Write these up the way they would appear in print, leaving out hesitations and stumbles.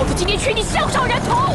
老子今天取你项上人头！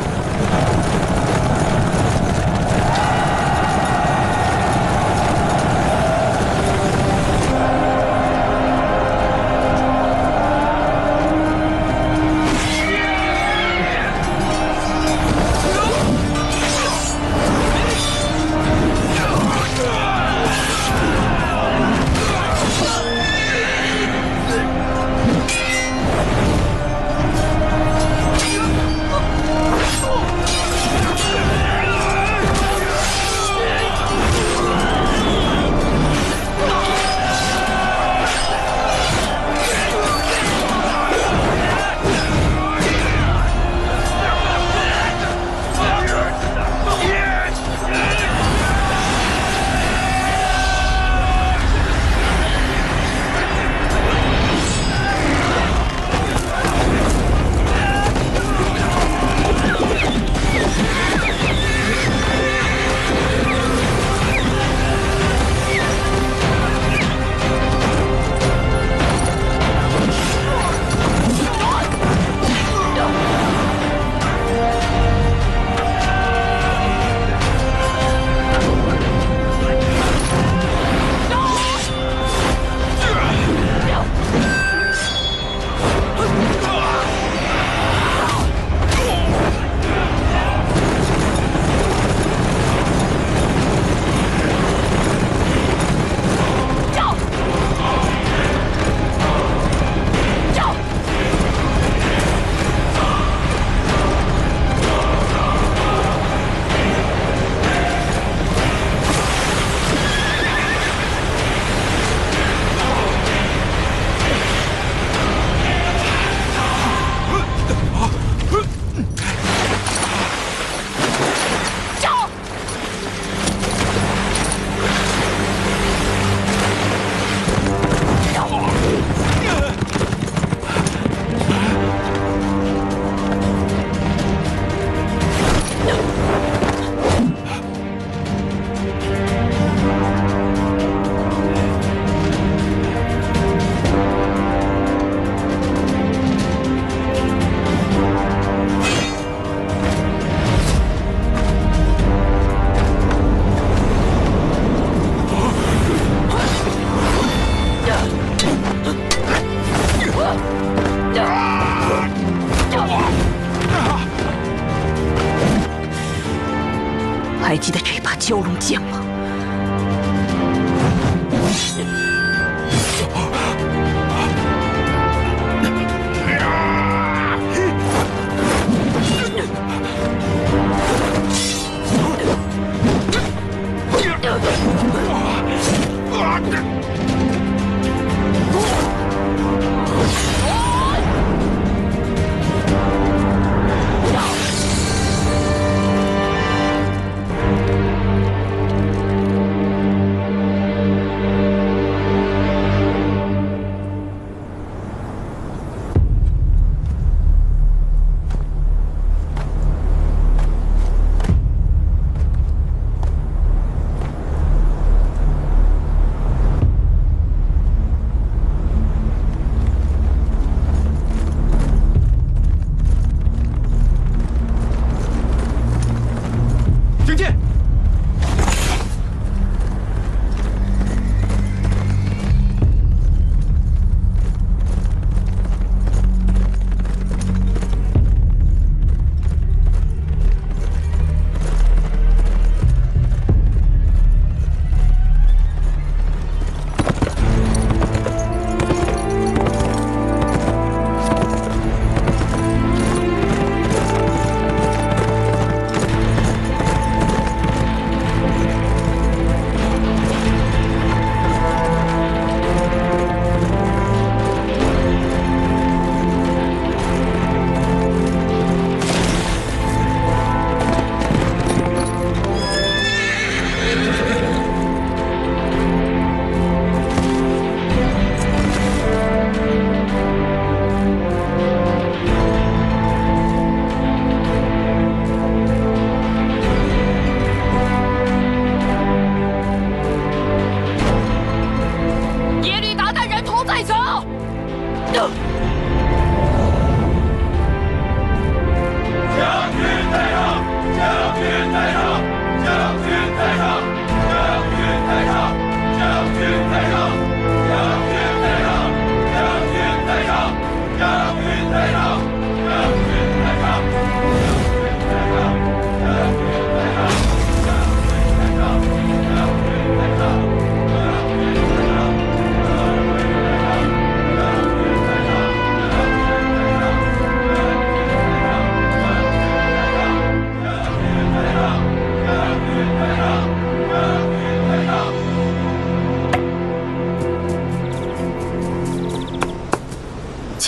还记得这把蛟龙剑吗？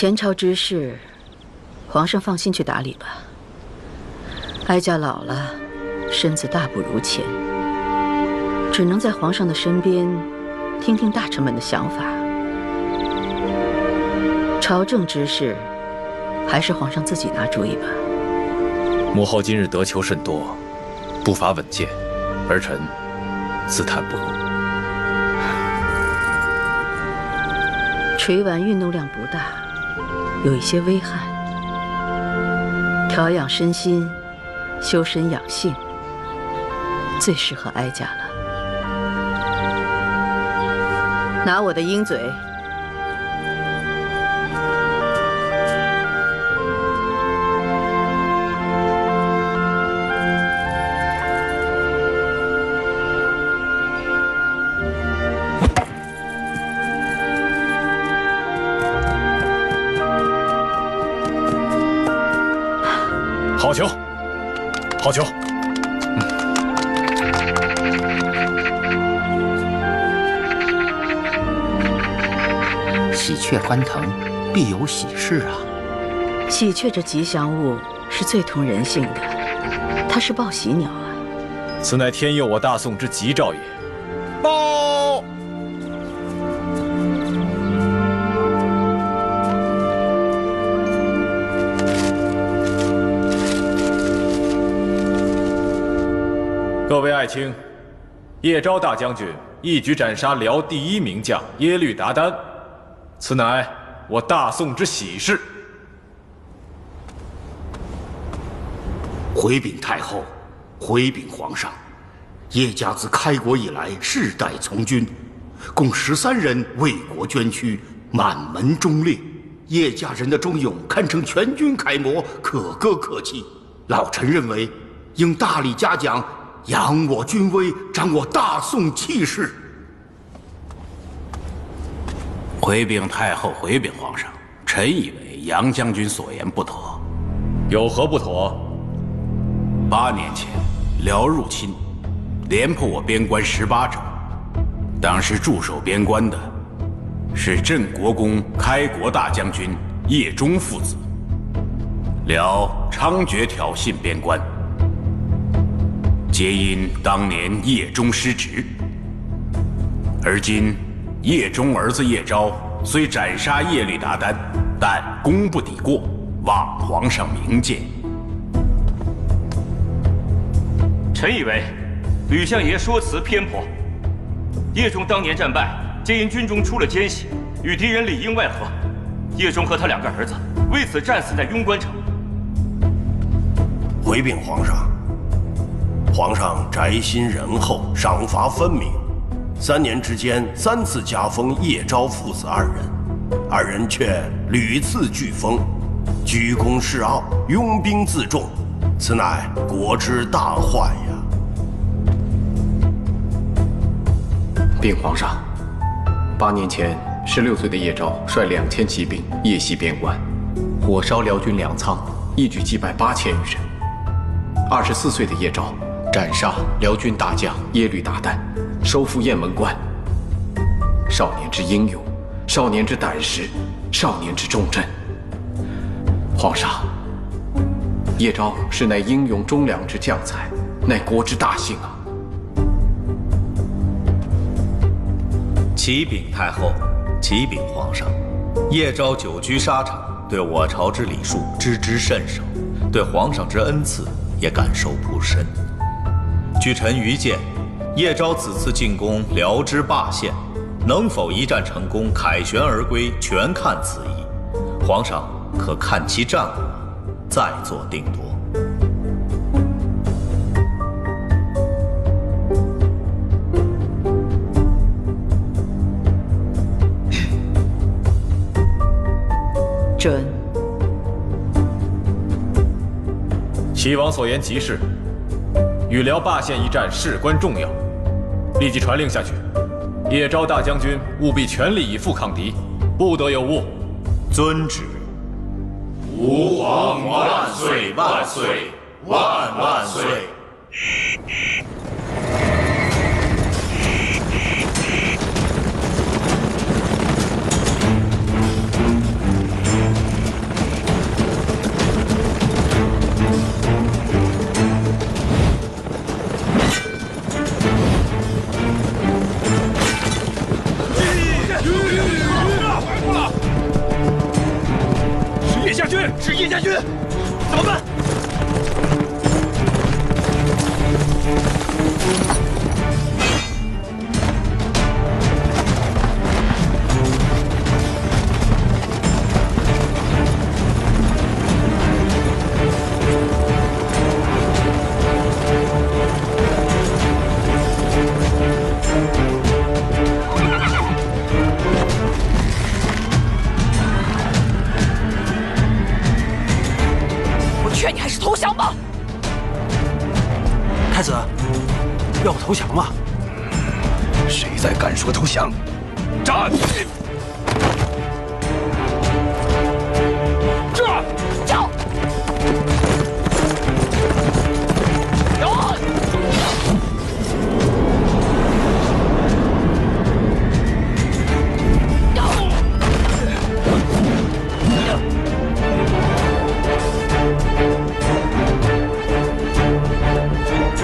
前朝之事，皇上放心去打理吧。哀家老了，身子大不如前，只能在皇上的身边，听听大臣们的想法。朝政之事，还是皇上自己拿主意吧。母后今日得求甚多，步伐稳健，儿臣自叹不如。捶丸运动量不大，有一些微汗，调养身心，修身养性，最适合哀家了。拿我的鹰嘴。好球，好球！喜鹊欢腾，必有喜事啊！喜鹊这吉祥物是最通人性的，它是报喜鸟啊。此乃天佑我大宋之吉兆也。报！各位爱卿，叶昭大将军一举斩杀辽第一名将耶律达丹，此乃我大宋之喜事。回禀太后，回禀皇上，叶家自开国以来世代从军，共13人为国捐躯，满门忠烈。叶家人的忠勇堪称全军楷模，可歌可泣。老臣认为，应大力嘉奖，扬我军威，彰我大宋气势。回禀太后，回禀皇上，臣以为杨将军所言不妥。有何不妥？8年前，辽入侵，连破我边关18州。当时驻守边关的是镇国公、开国大将军叶忠父子。辽猖獗挑衅边关，皆因当年叶忠失职。而今叶忠儿子叶昭虽斩杀耶律达丹，但功不抵过，望皇上明鉴。臣以为，吕相爷说辞偏颇。叶忠当年战败，皆因军中出了奸细，与敌人里应外合。叶忠和他2个儿子为此战死在雍关城。回禀皇上，皇上宅心仁厚，赏罚分明。3年之间3次加封叶昭父子2人，2人却屡次拒封，居功示傲，拥兵自重，此乃国之大患呀！禀皇上，8年前16岁的叶昭率2000骑兵夜袭边关，火烧辽军粮仓，一举击败8000余人。24岁的叶昭斩杀辽军大将耶律达丹，收复雁门关。少年之英勇，少年之胆识，少年之忠贞。皇上，叶昭是乃英勇忠良之将才，乃国之大幸啊！启禀太后，启禀皇上，叶昭久居沙场，对我朝之礼数知之甚少，对皇上之恩赐也感受不深。据臣愚见，叶昭此次进攻辽之霸县，能否一战成功，凯旋而归，全看此意。皇上可看其战果，再做定夺。准。齐王所言极是，与辽霸县一战事关重要，立即传令下去，叶昭大将军务必全力以赴抗敌，不得有误。遵旨。吾皇万岁万岁万万岁！太子，要投降吗？谁再敢说投降，斩！走！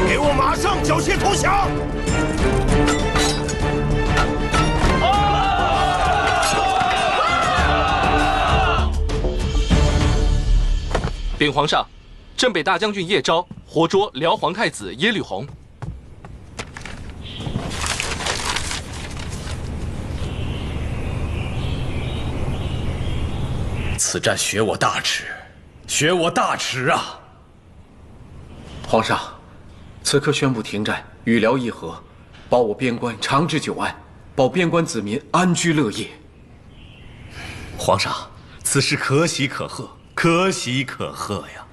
给我马上缴械投降！禀皇上，镇北大将军叶昭活捉辽皇太子耶律洪。此战学我大耻，学我大耻啊！皇上，此刻宣布停战，与辽议和，保我边关长治久安，保边关子民安居乐业。皇上，此事可喜可贺，可喜可贺呀！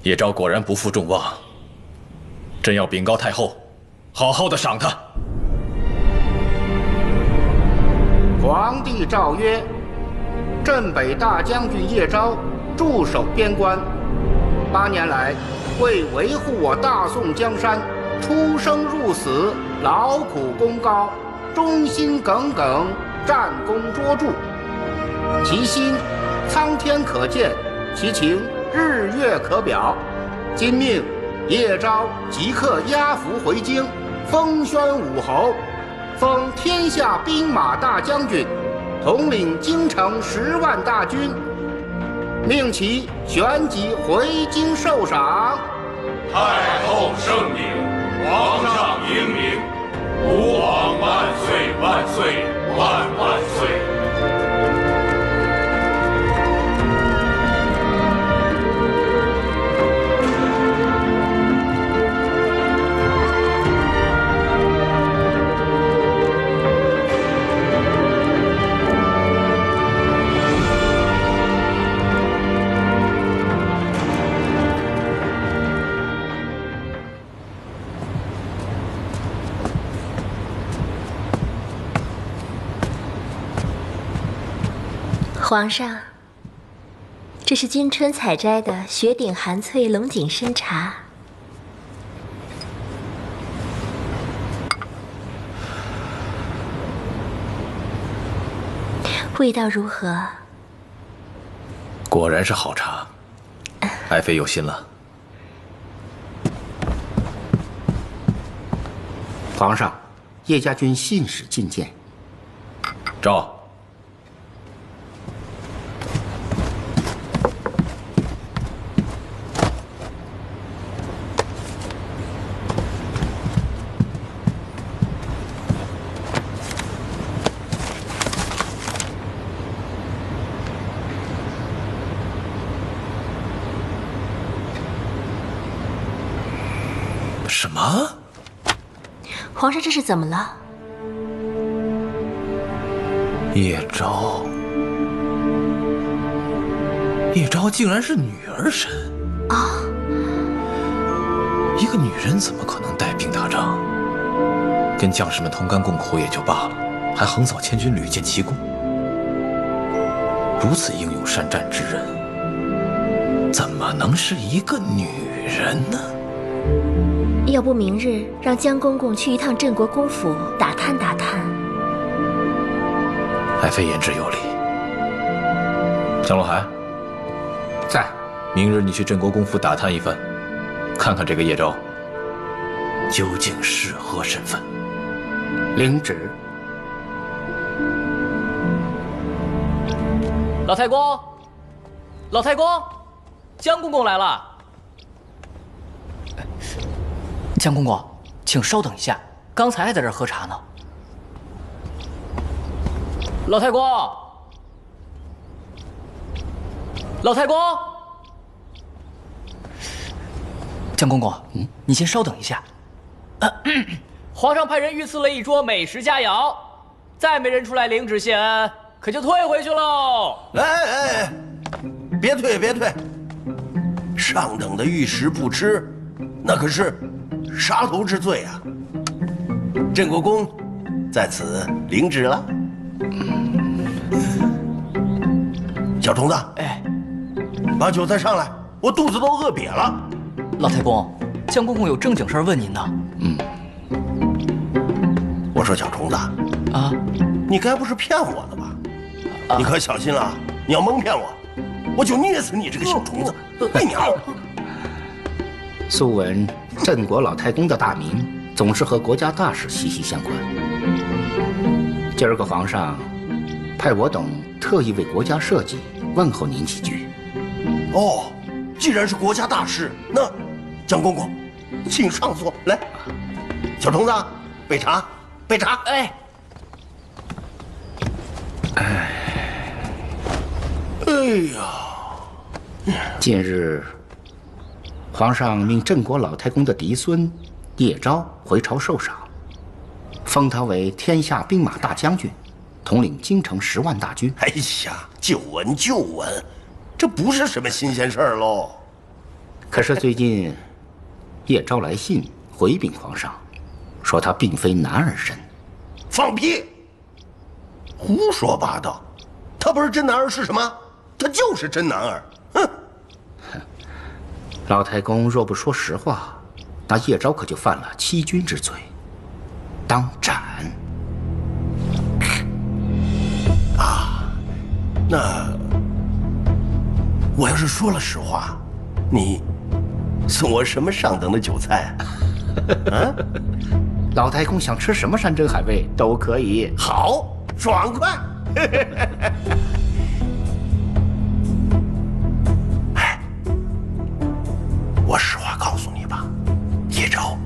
叶昭果然不负众望，朕要禀告太后，好好的赏他。皇帝诏曰：镇北大将军叶昭驻守边关，8年来为维护我大宋江山，出生入死，劳苦功高，忠心耿耿，战功卓著。其心苍天可见，其情日月可表。今命叶昭即刻押服回京，封宣武侯，封天下兵马大将军，统领京城10万大军，命其旋即回京受赏。太后圣明，皇上英明，吾皇万岁万岁万万岁！皇上，这是今春采摘的雪顶寒翠龙井参茶，味道如何？果然是好茶，爱妃有心了。皇上，叶家军信使觐见。召。什么？皇上，这是怎么了？叶昭，叶昭竟然是女儿身啊！一个女人怎么可能带兵打仗？跟将士们同甘共苦也就罢了，还横扫千军，屡建奇功，如此英勇善战之人，怎么能是一个女人呢？要不明日让江公公去一趟镇国公府打探打探。爱妃言之有理。江洛海，在。明日你去镇国公府打探一番，看看这个叶昭究竟是何身份。领旨。老太公，老太公，江公公来了。江公公，请稍等一下，刚才还在这儿喝茶呢。老太公，老太公，江公公，你先稍等一下。皇上派人御赐了一桌美食佳肴，再没人出来领旨谢恩，可就退回去喽。哎，别退别退，上等的御食不吃，那可是杀头之罪啊！镇国公在此领旨了。小虫子，哎，把酒菜上来，我肚子都饿瘪了。老太公，江公公有正经事儿问您呢。我说小虫子，啊，你该不是骗我的吧？你可小心了，你要蒙骗我，我就捏死你这个小虫子！哎娘！素闻镇国老太公的大名总是和国家大事息息相关。今儿个皇上派我等特意为国家设计，问候您几句。哦，既然是国家大事，那江公公，请上座来。小虫子，备茶，备茶。哎，哎呀！近日，皇上命镇国老太公的嫡孙叶昭回朝受赏，封他为天下兵马大将军，统领京城10万大军。哎呀，旧闻旧闻，这不是什么新鲜事儿喽。可是最近，叶昭来信回禀皇上，说他并非男儿身。放屁！胡说八道！他不是真男儿是什么？他就是真男儿。哼！老太公若不说实话，那叶昭可就犯了欺君之罪，当斩。啊，那我要是说了实话，你送我什么上等的酒菜啊？啊？老太公想吃什么山珍海味都可以。好，爽快。哎，我实话告诉你吧，叶昭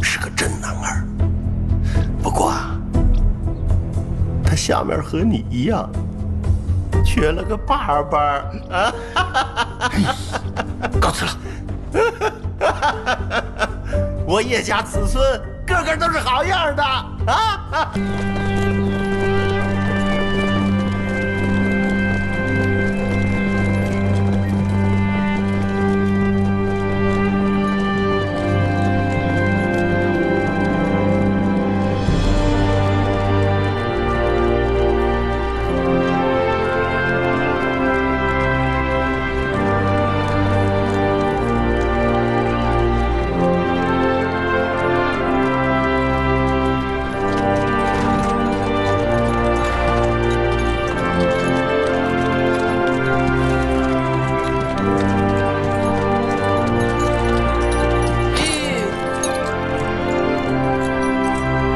是个真男儿，不过啊，他下面和你一样，缺了个爸爸啊。告辞了。我叶家子孙个个都是好样的啊！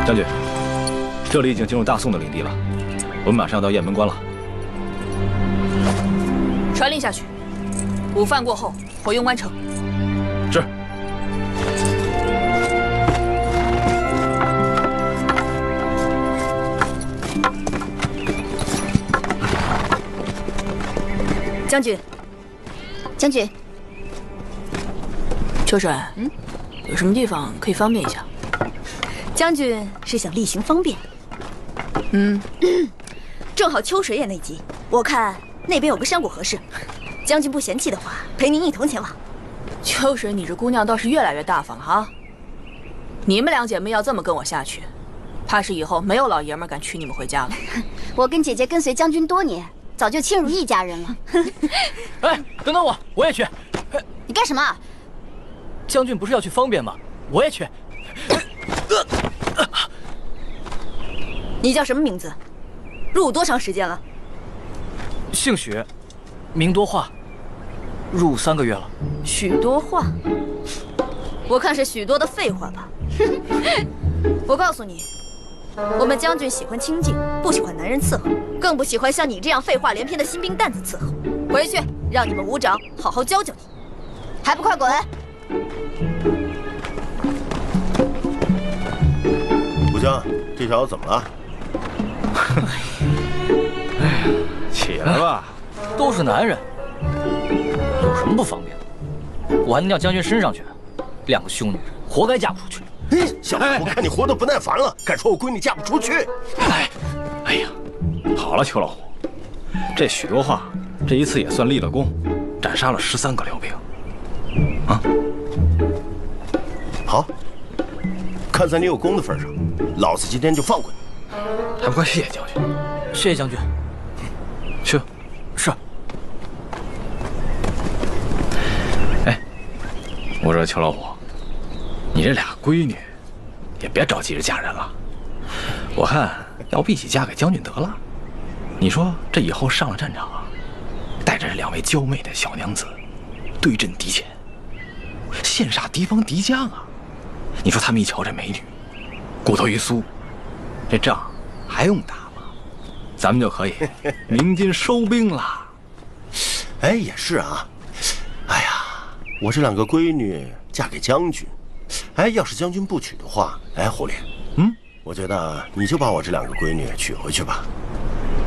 将军，这里已经进入大宋的领地了，我们马上要到雁门关了。传令下去，午饭过后回用湾城。是。将军，将军，秋水，有什么地方可以方便一下？将军是想例行方便？正好秋水也内急，我看那边有个山谷合适。将军不嫌弃的话，陪您一同前往。秋水，你这姑娘倒是越来越大方了哈！你们两姐妹要这么跟我下去，怕是以后没有老爷们敢娶你们回家了。我跟姐姐跟随将军多年，早就亲如一家人了。哎，等等我，我也去。你干什么？将军不是要去方便吗？我也去。你叫什么名字？入伍多长时间了？姓许，名多化，入伍3个月了。许多话，我看是许多的废话吧。我告诉你，我们将军喜欢清静，不喜欢男人伺候，更不喜欢像你这样废话连篇的新兵蛋子伺候。回去让你们伍长好好教教你，还不快滚！武将，这小子怎么了？哎呀，起来吧！都是男人，有什么不方便的？我还能叫将军身上去，2个凶女人，活该嫁不出去。哎，小子，我看你活得不耐烦了，敢说我闺女嫁不出去？哎呀，好了，邱老虎，这许多话，这一次也算立了功，斩杀了13个辽兵。啊，好，看在你有功的份上，老子今天就放过你。还不快谢谢将军！谢谢将军。去。是。哎，我说邱老虎，你这俩闺女，也别着急着嫁人了。我看要不一起嫁给将军得了。你说这以后上了战场啊，带着这2位娇媚的小娘子，对阵敌前，羡煞敌方敌将啊！你说他们一瞧这美女，骨头一酥，这仗还用打吗？咱们就可以鸣金收兵了。哎，也是啊。哎呀，我这2个闺女嫁给将军，哎，要是将军不娶的话，哎，狐狸，我觉得你就把我这2个闺女娶回去吧。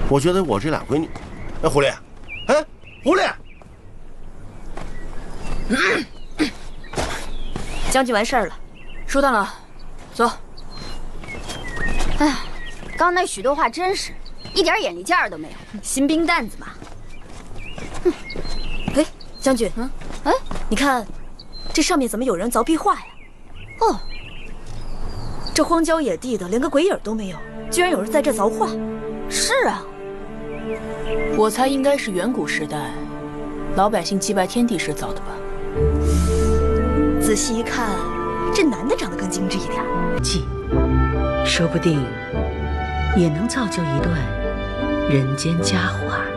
我觉得我这俩闺女，哎，狐狸，哎，狐狸，将军完事儿了，收到了，走。哎呀，刚那许多话真是一点眼力劲儿都没有，新兵蛋子嘛。哼，哎，将军，哎，你看，这上面怎么有人凿壁画呀？哦，这荒郊野地的，连个鬼影都没有，居然有人在这凿画。是啊。我猜应该是远古时代，老百姓祭拜天地时造的吧。仔细一看，这男的长得更精致一点。祭，说不定也能造就一段人间佳话呢。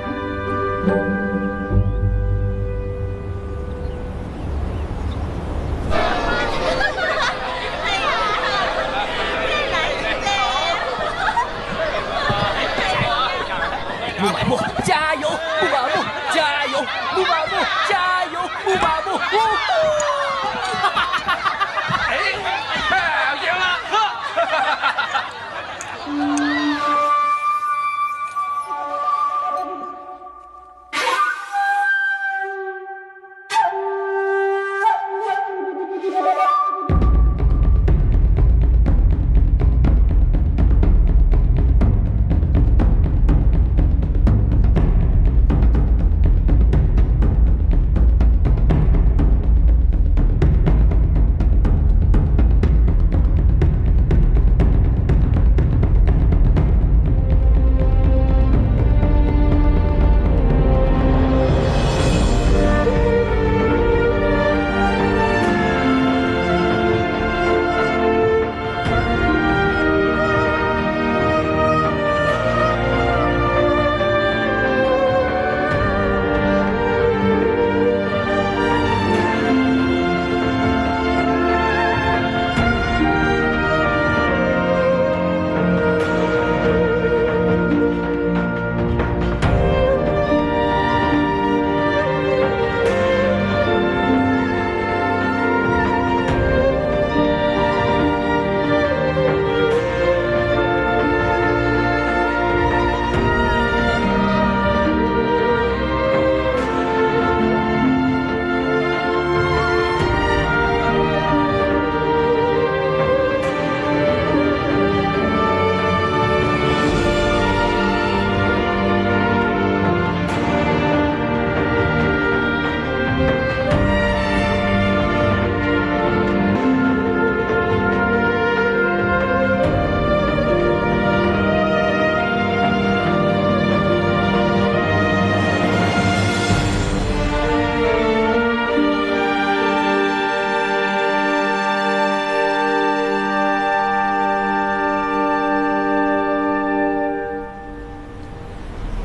木马木，加油！木马木，加油！木马木，加油！木马木，哎，赢了！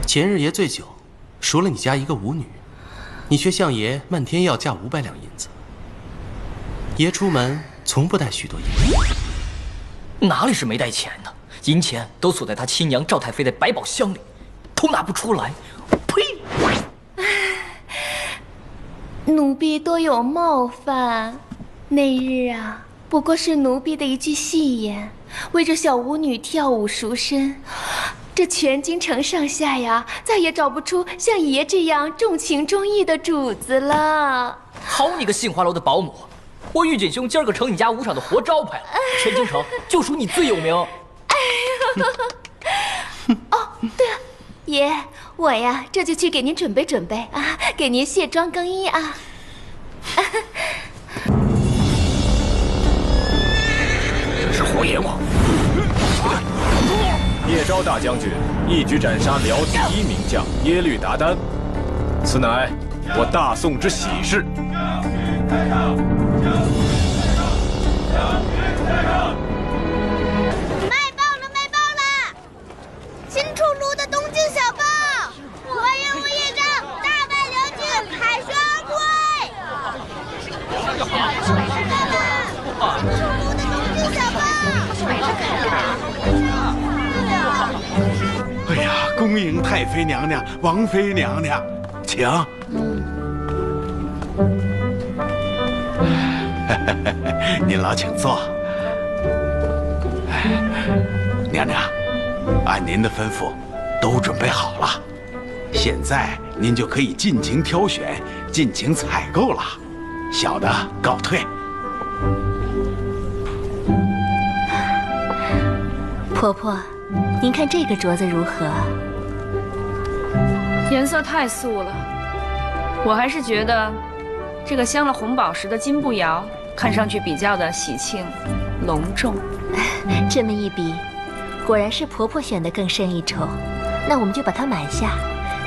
前日爷醉酒，赎了你家一个舞女，你却向爷漫天要价500两银子。爷出门从不带许多银子。哪里是没带钱呢？银钱都锁在他亲娘赵太妃的百宝箱里，偷拿不出来。呸！奴婢多有冒犯。那日啊，不过是奴婢的一句戏言，为这小舞女跳舞赎身。这全京城上下呀，再也找不出像爷这样重情重义的主子了。好你个杏花楼的保姆！我玉锦兄今儿个成你家舞场的活招牌了，全京城就属你最有名。哦，对了，爷，我呀这就去给您准备准备啊，给您卸妆更衣啊。阎王！叶昭大将军一举斩杀辽第1名将耶律达丹，此乃我大宋之喜事。新出炉的东京小报，火焰无一章，大败辽军，凯旋而归。新出炉的东京小报。哎呀，恭迎太妃娘娘、王妃娘娘，请。您老请坐。娘娘。按您的吩咐，都准备好了。现在您就可以尽情挑选、尽情采购了。小的告退。婆婆，您看这个镯子如何？颜色太素了，我还是觉得这个镶了红宝石的金步摇看上去比较的喜庆、隆重。这么一比。果然是婆婆选的更胜一筹，那我们就把它买下，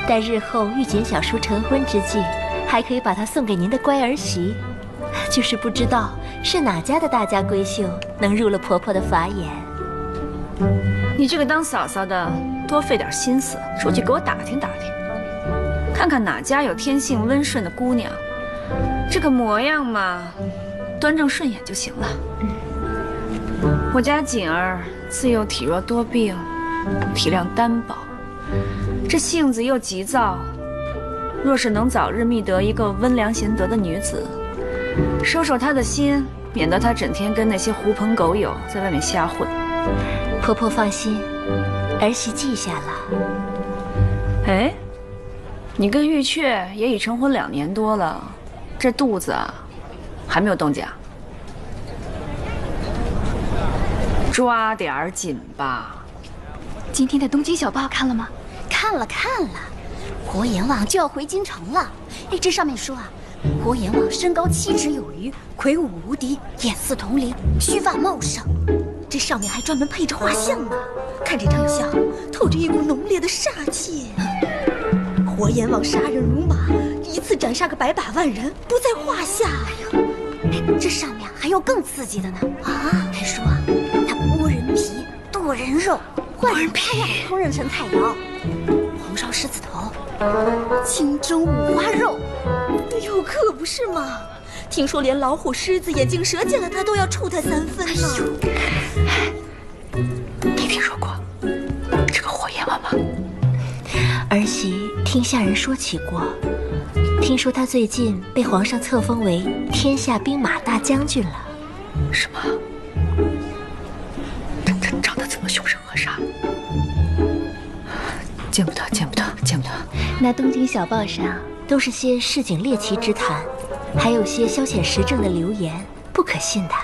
待日后玉简小叔成婚之际，还可以把它送给您的乖儿媳。就是不知道是哪家的大家闺秀能入了婆婆的法眼。你这个当嫂嫂的，多费点心思，出去给我打听打听，看看哪家有天性温顺的姑娘，这个模样嘛，端正顺眼就行了。我家锦儿自幼体弱多病，体谅单薄，这性子又急躁。若是能早日觅得一个温良贤德的女子，收收她的心，免得她整天跟那些狐朋狗友在外面瞎混。婆婆放心，儿媳记下了。哎，你跟玉雀也已成婚2年多了，这肚子啊，还没有动静？抓点儿紧吧！今天的东京小报看了吗？看了。火阎王就要回京城了。哎，这上面说啊，火阎王身高7尺有余，魁梧无敌，眼似铜铃，须发茂盛。这上面还专门配着画像呢。看这张像，透着一股浓烈的煞气。火阎王杀人如麻，一次斩杀个百把万人，不在话下。哎呦，这上面还有更刺激的呢！啊，还说他剥人皮、剁人肉，换人他俩烹饪成菜肴，红烧狮子头，清蒸五花肉。哎呦，可不是嘛！听说连老虎、狮子、眼镜蛇见了他都要触他3分呢。你听说过这个火阎王吗？儿媳听下人说起过，听说他最近被皇上册封为天下兵马大将军了。什么？他长得这么凶神恶煞？见不得。那东京小报上都是些市井猎奇之谈，还有些消遣时政的流言，不可信的。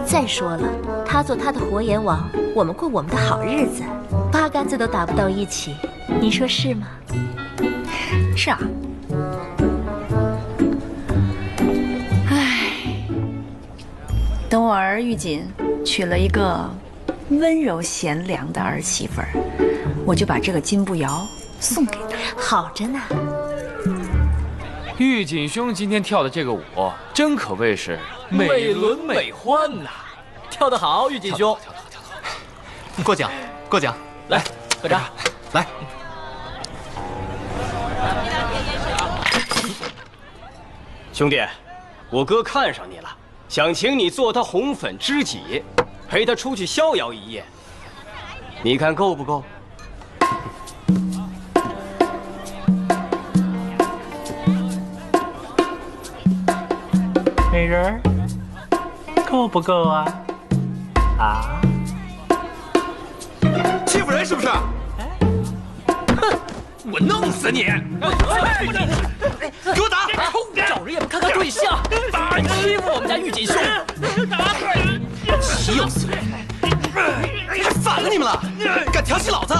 再说了，他做他的活阎王，我们过我们的好日子，8竿子都打不到一起，你说是吗？是啊。唉，等我儿玉锦娶了一个温柔贤良的儿媳妇儿，我就把这个金步摇送给她。好着呢。玉锦兄今天跳的这个舞，真可谓是美轮美奂呐！跳得好，玉锦兄。过奖，来喝茶，来。兄弟，我哥看上你了，想请你做他红粉知己，陪他出去逍遥一夜，你看够不够？美人儿，够不够啊？啊？欺负人是不是？哼！我弄死你！给我打！找人也不看看对象，欺负我们家玉锦兄，岂有此理！还反了你们了！敢调戏老子！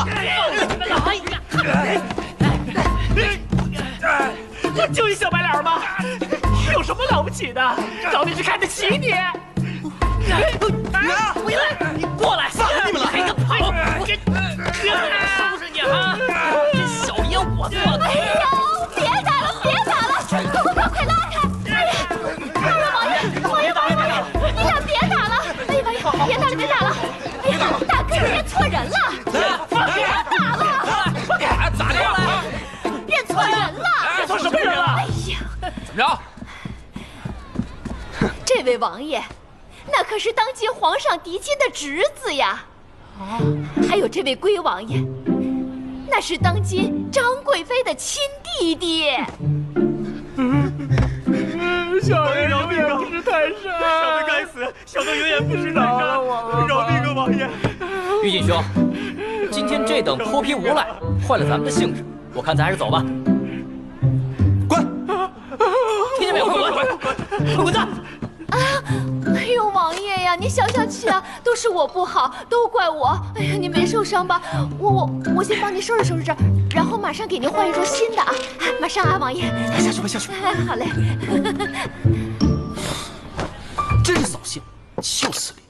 我就一小白脸吗？有什么了不起的？找你是看得起你。回来！你过来！放你们了！还敢跑？是不是你啊？这小爷我做的！哎呦，别打了，别打了！快拉开！哎呀，王爷，你俩别打了！哎呀，王爷，别打了，别打了！哎呀，大哥，你认错人了！放开！打了！放开！咋的了？认错人了！认错什么人了？哎呀，怎么着？这位王爷，那可是当今皇上嫡亲的侄子呀！啊，还有这位龟王爷，那是当今张贵妃的亲弟弟。小人饶命啊！不是太上，小的该死，小的永远不是太上，饶命啊，王爷！玉锦兄，今天这等泼皮无赖坏了咱们的兴致，我看咱还是走吧。滚！听见没有？滚蛋！啊！哎呦，王爷呀，你消消气啊！都是我不好，都怪我。哎呀，你没受伤吧？我先帮你收拾收拾这儿，然后马上给您换一桌新的啊！马上啊，王爷。下去吧，下去吧。好嘞。真是扫兴，就此理。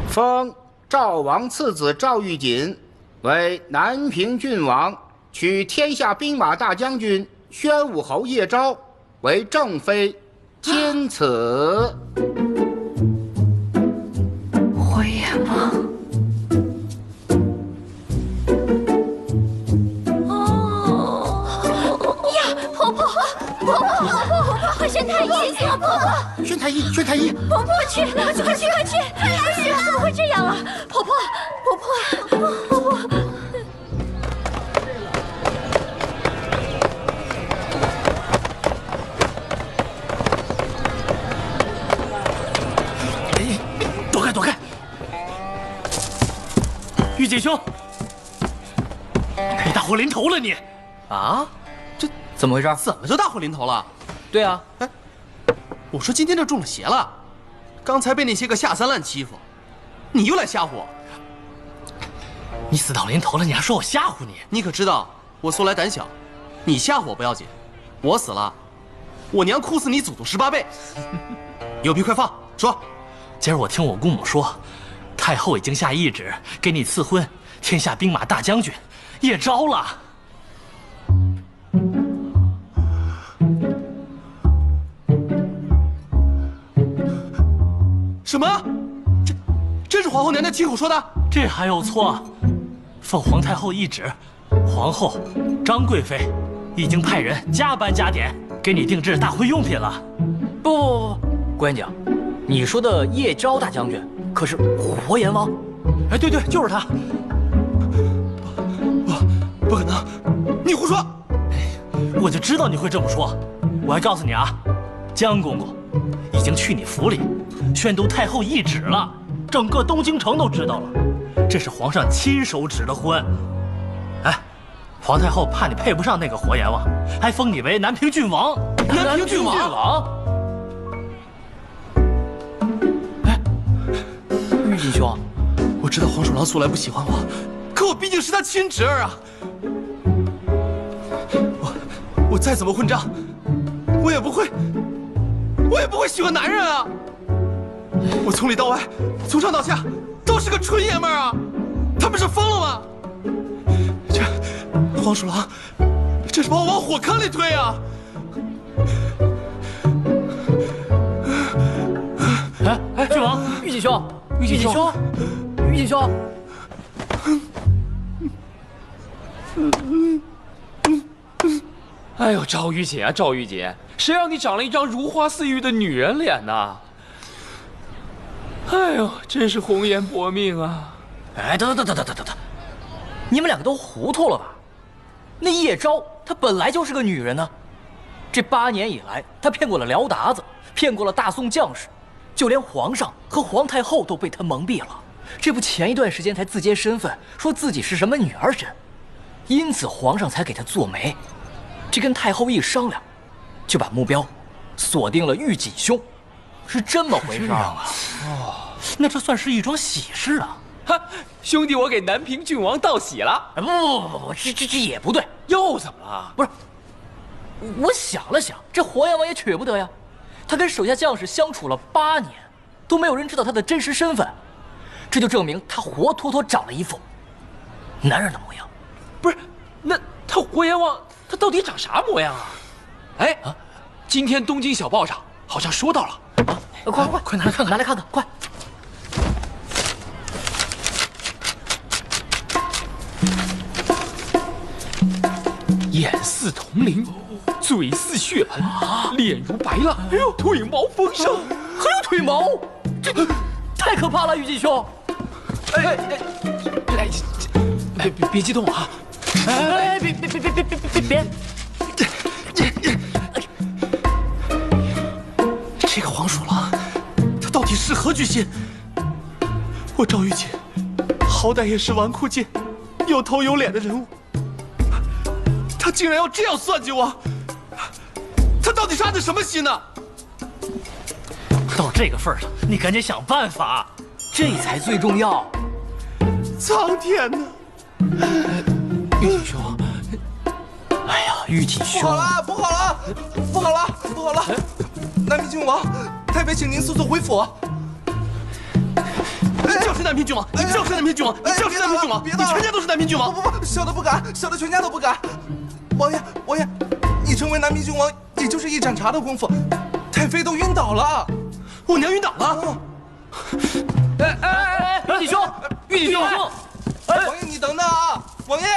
封赵王次子赵玉锦为南平郡王，娶天下兵马大将军宣武侯叶昭为正妃，钦此。火焰王。婆婆，快宣太医！婆婆，宣太医，宣太医！婆婆，去！快去！哎呀，怎么会这样啊？婆婆！躲开！玉锦兄，你大祸临头了你！啊？怎么回事？怎么就大祸临头了？对啊，哎，我说今天这中了邪了，刚才被那些个下三滥欺负，你又来吓唬我。你死到临头了，你还说我吓唬你？你可知道我素来胆小，你吓唬我不要紧，我死了，我娘哭死你祖宗18倍。有屁快放，说。今儿我听我姑母说，太后已经下懿旨给你赐婚天下兵马大将军叶昭了。什么？这是皇后娘娘亲口说的？这还有错？奉皇太后懿旨，皇后张贵妃已经派人加班加点给你定制大婚用品了。不，郭元景，你说的叶昭大将军可是活阎王？哎，对，就是他。不可能，你胡说！我就知道你会这么说。我还告诉你啊，江公公已经去你府里宣读太后懿旨了，整个东京城都知道了。这是皇上亲手指的婚。哎，皇太后怕你配不上那个活阎王，还封你为南平郡王。南平郡王？哎，玉锦兄，我知道黄鼠狼素来不喜欢我，可我毕竟是他亲侄儿啊。我再怎么混账，我也不会喜欢男人啊！我从里到外，从上到下，都是个纯爷们儿啊！他们是疯了吗？这黄鼠狼，这是把我往火坑里推啊！哎，郡王，玉锦兄，玉锦兄。哎呦，赵玉姐啊，赵玉姐，谁让你长了一张如花似玉的女人脸呢？哎呦，真是红颜薄命啊！哎，等，你们两个都糊涂了吧？那叶昭她本来就是个女人呢，这8年以来，她骗过了辽达子，骗过了大宋将士，就连皇上和皇太后都被她蒙蔽了。这不，前一段时间才自揭身份，说自己是什么女儿身，因此皇上才给她做媒。这跟太后一商量，就把目标锁定了玉锦兄，是这么回事啊？哦，那这算是一桩喜事啊！哈，兄弟我给南平郡王道喜了。不，这也不对。又怎么了？不是，我想了想，这活阎王也娶不得呀。他跟手下将士相处了8年，都没有人知道他的真实身份，这就证明他活脱脱长了一副男人的模样。不是，那他活阎王他到底长啥模样啊？哎，今天东京小报上好像说到了。快拿来看看，拿来看看，快！眼似铜铃，嘴似血盆，脸如白蜡，腿毛丰盛，还有腿毛，这太可怕了，玉锦兄！别激动啊！别！这个黄鼠狼，他到底是何居心？我赵玉锦，好歹也是纨绔界有头有脸的人物。他竟然要这样算计我，他到底是安的什么心呢？到这个份上，你赶紧想办法，这才最重要。苍天呐！玉锦兄，哎呀，玉锦兄，不好了，不好了，不好了！南平郡王，太妃请您速速回府。你就是南平郡王，你就是南平郡王，你就是南平郡王，你全家都是南平郡王！不，小的不敢，小的全家都不敢。王爷，你成为南平郡王也就是一盏茶的功夫，太妃都晕倒了，我娘晕倒了。玉锦兄，玉锦兄，王爷你等等啊，王爷，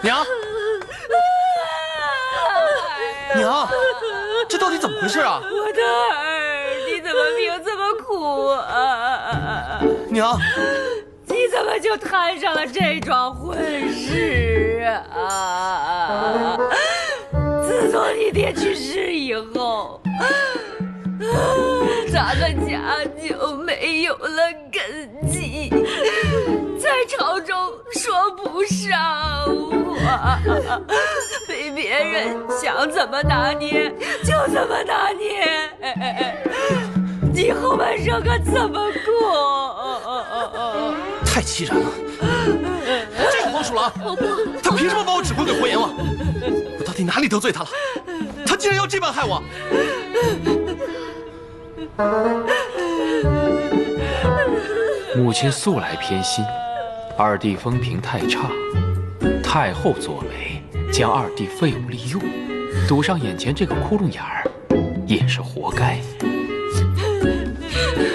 娘，娘，这到底怎么回事啊？我的儿，你怎么命这么苦啊？娘。你怎么就摊上了这桩婚事啊？自从你爹去世以后，咱们家就没有了根基，在朝中说不上话，被别人想怎么拿捏就怎么拿捏。你后半生可怎么过？太欺人了！这个黄鼠狼，他凭什么把我指挥给活阎王？我到底哪里得罪他了？他竟然要这般害我！母亲素来偏心，二弟风评太差，太后作为将二弟废物利用，堵上眼前这个窟窿眼儿，也是活该。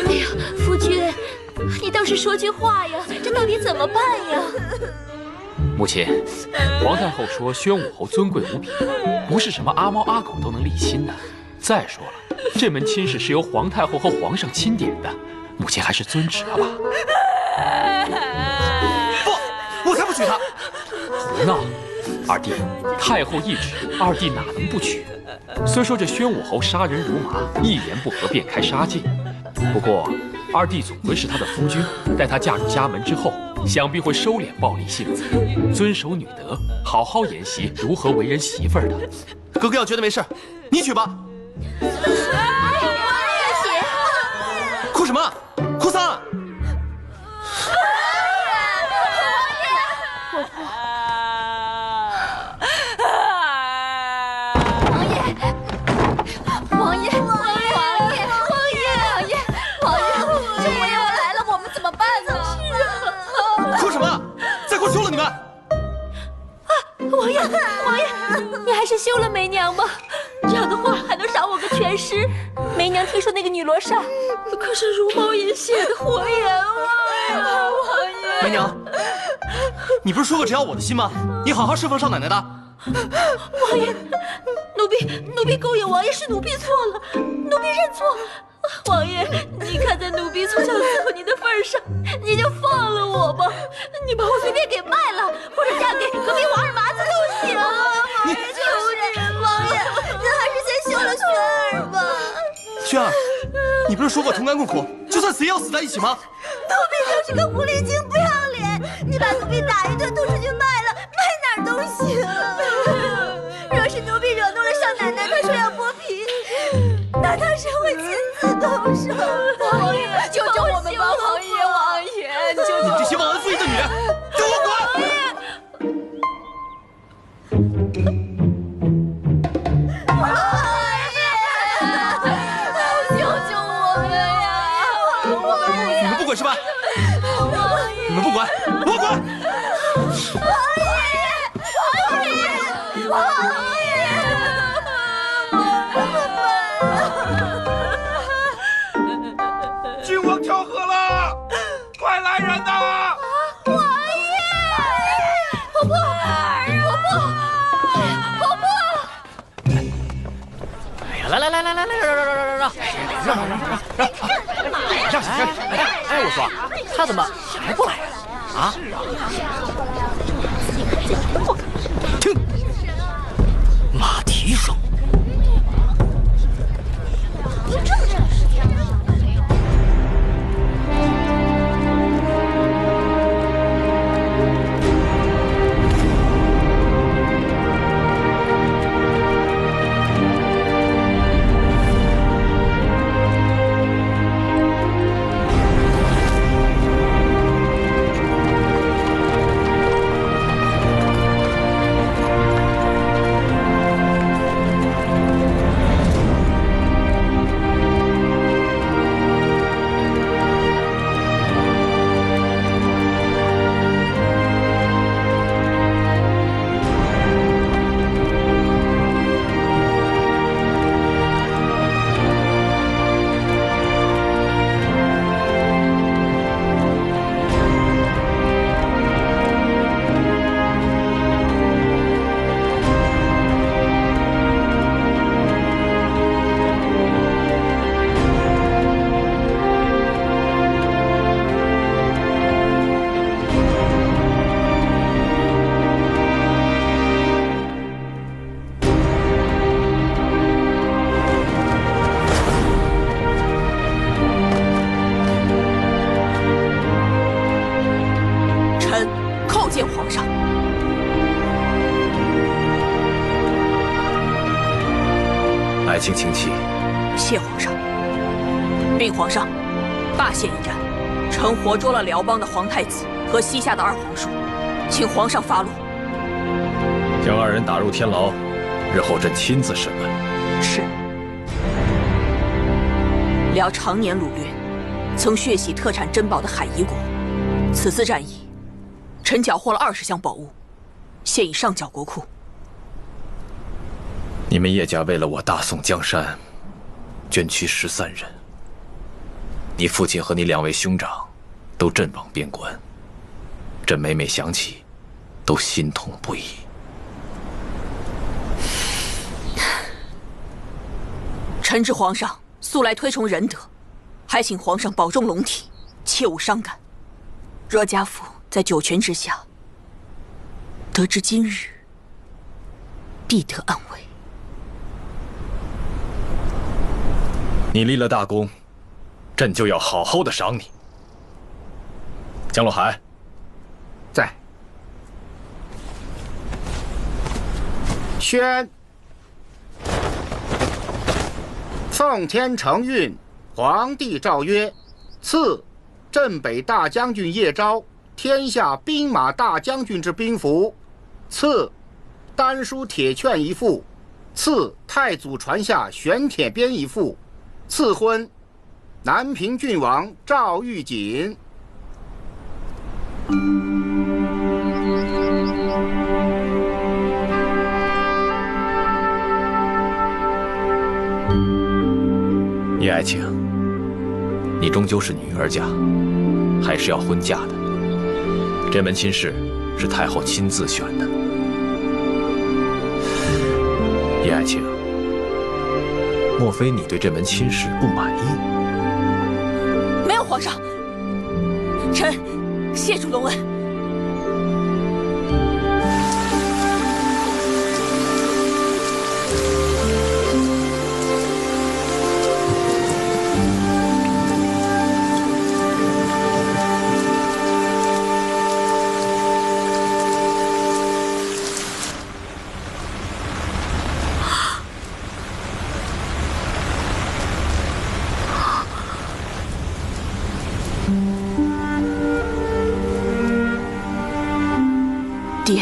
哎呀，夫君，你倒是说句话呀！这到底怎么办呀？母亲，皇太后说宣武侯尊贵无比，不是什么阿猫阿狗都能立亲的。再说了，这门亲事是由皇太后和皇上钦点的，母亲还是遵旨了吧？不，我才不娶她！胡闹！二弟，太后懿旨，二弟哪能不娶？虽说这宣武侯杀人如麻，一言不合便开杀戒，不过二弟总归是他的夫君，待她嫁入家门之后，想必会收敛暴戾性子，遵守女德，好好研习如何为人媳妇儿的。哥哥要觉得没事，你娶吧。我也行。哭什么？哭丧！王爷，这活阎王来了，我们怎么办呢？哭什么？再哭休了你们！王爷，你还是休了梅娘吧，这样的话还能赏我个全尸。梅娘听说那个女罗刹可是如毛饮血的活阎王呀，王爷。梅娘，你不是说过只要我的心吗？你好好侍奉少奶奶的。王爷，奴婢勾引王爷是奴婢错了，奴婢认错。王爷，你看在奴婢从小伺候您的份上，你就放了我吧，你把我随便给卖了，或者嫁给隔壁王二麻子都行。王爷求人，王爷，您还是先休了轩儿吧。轩儿，你不是说过同甘共苦，就算死也要死在一起吗？奴婢就是个狐狸精，不要脸！你把奴婢打一顿，吐出去卖了，卖哪儿都行。若是奴婢惹怒了少奶奶，她说要剥皮，那她是会亲自动手。王爷，救救我们吧，王爷！忘恩负义的女人，给我滚！救救我们呀！你们不滚是吧？你们不管，我管！郡王跳河了，快来人呐！王爷，婆婆，婆婆，哎呀，来，让！哎，我说，他怎么还不来啊？听，马蹄声。见皇上。爱卿请起。谢皇上。禀皇上，霸县一战，臣活捉了辽邦的皇太子和西夏的二皇叔，请皇上发落。将二人打入天牢，日后朕亲自审问。是。辽常年掳掠，曾血洗特产珍宝的海夷国。此次战役，臣缴获了20箱宝物，现已上缴国库。你们叶家为了我大宋江山，捐躯13人。你父亲和你2位兄长都阵亡边关，朕每每想起，都心痛不已。臣知皇上素来推崇仁德，还请皇上保重龙体，切勿伤感。若家父在九泉之下，得知今日，必得安慰。你立了大功，朕就要好好的赏你。江洛海，在。宣。奉天承运，皇帝诏曰：赐镇北大将军叶昭天下兵马大将军之兵符，赐丹书铁券1副，赐太祖传下玄铁鞭1副，赐婚南平郡王赵玉锦。叶爱卿，你终究是女儿家，还是要婚嫁的。这门亲事是太后亲自选的。叶爱卿，莫非你对这门亲事不满意？没有，皇上，臣谢主隆恩。爹，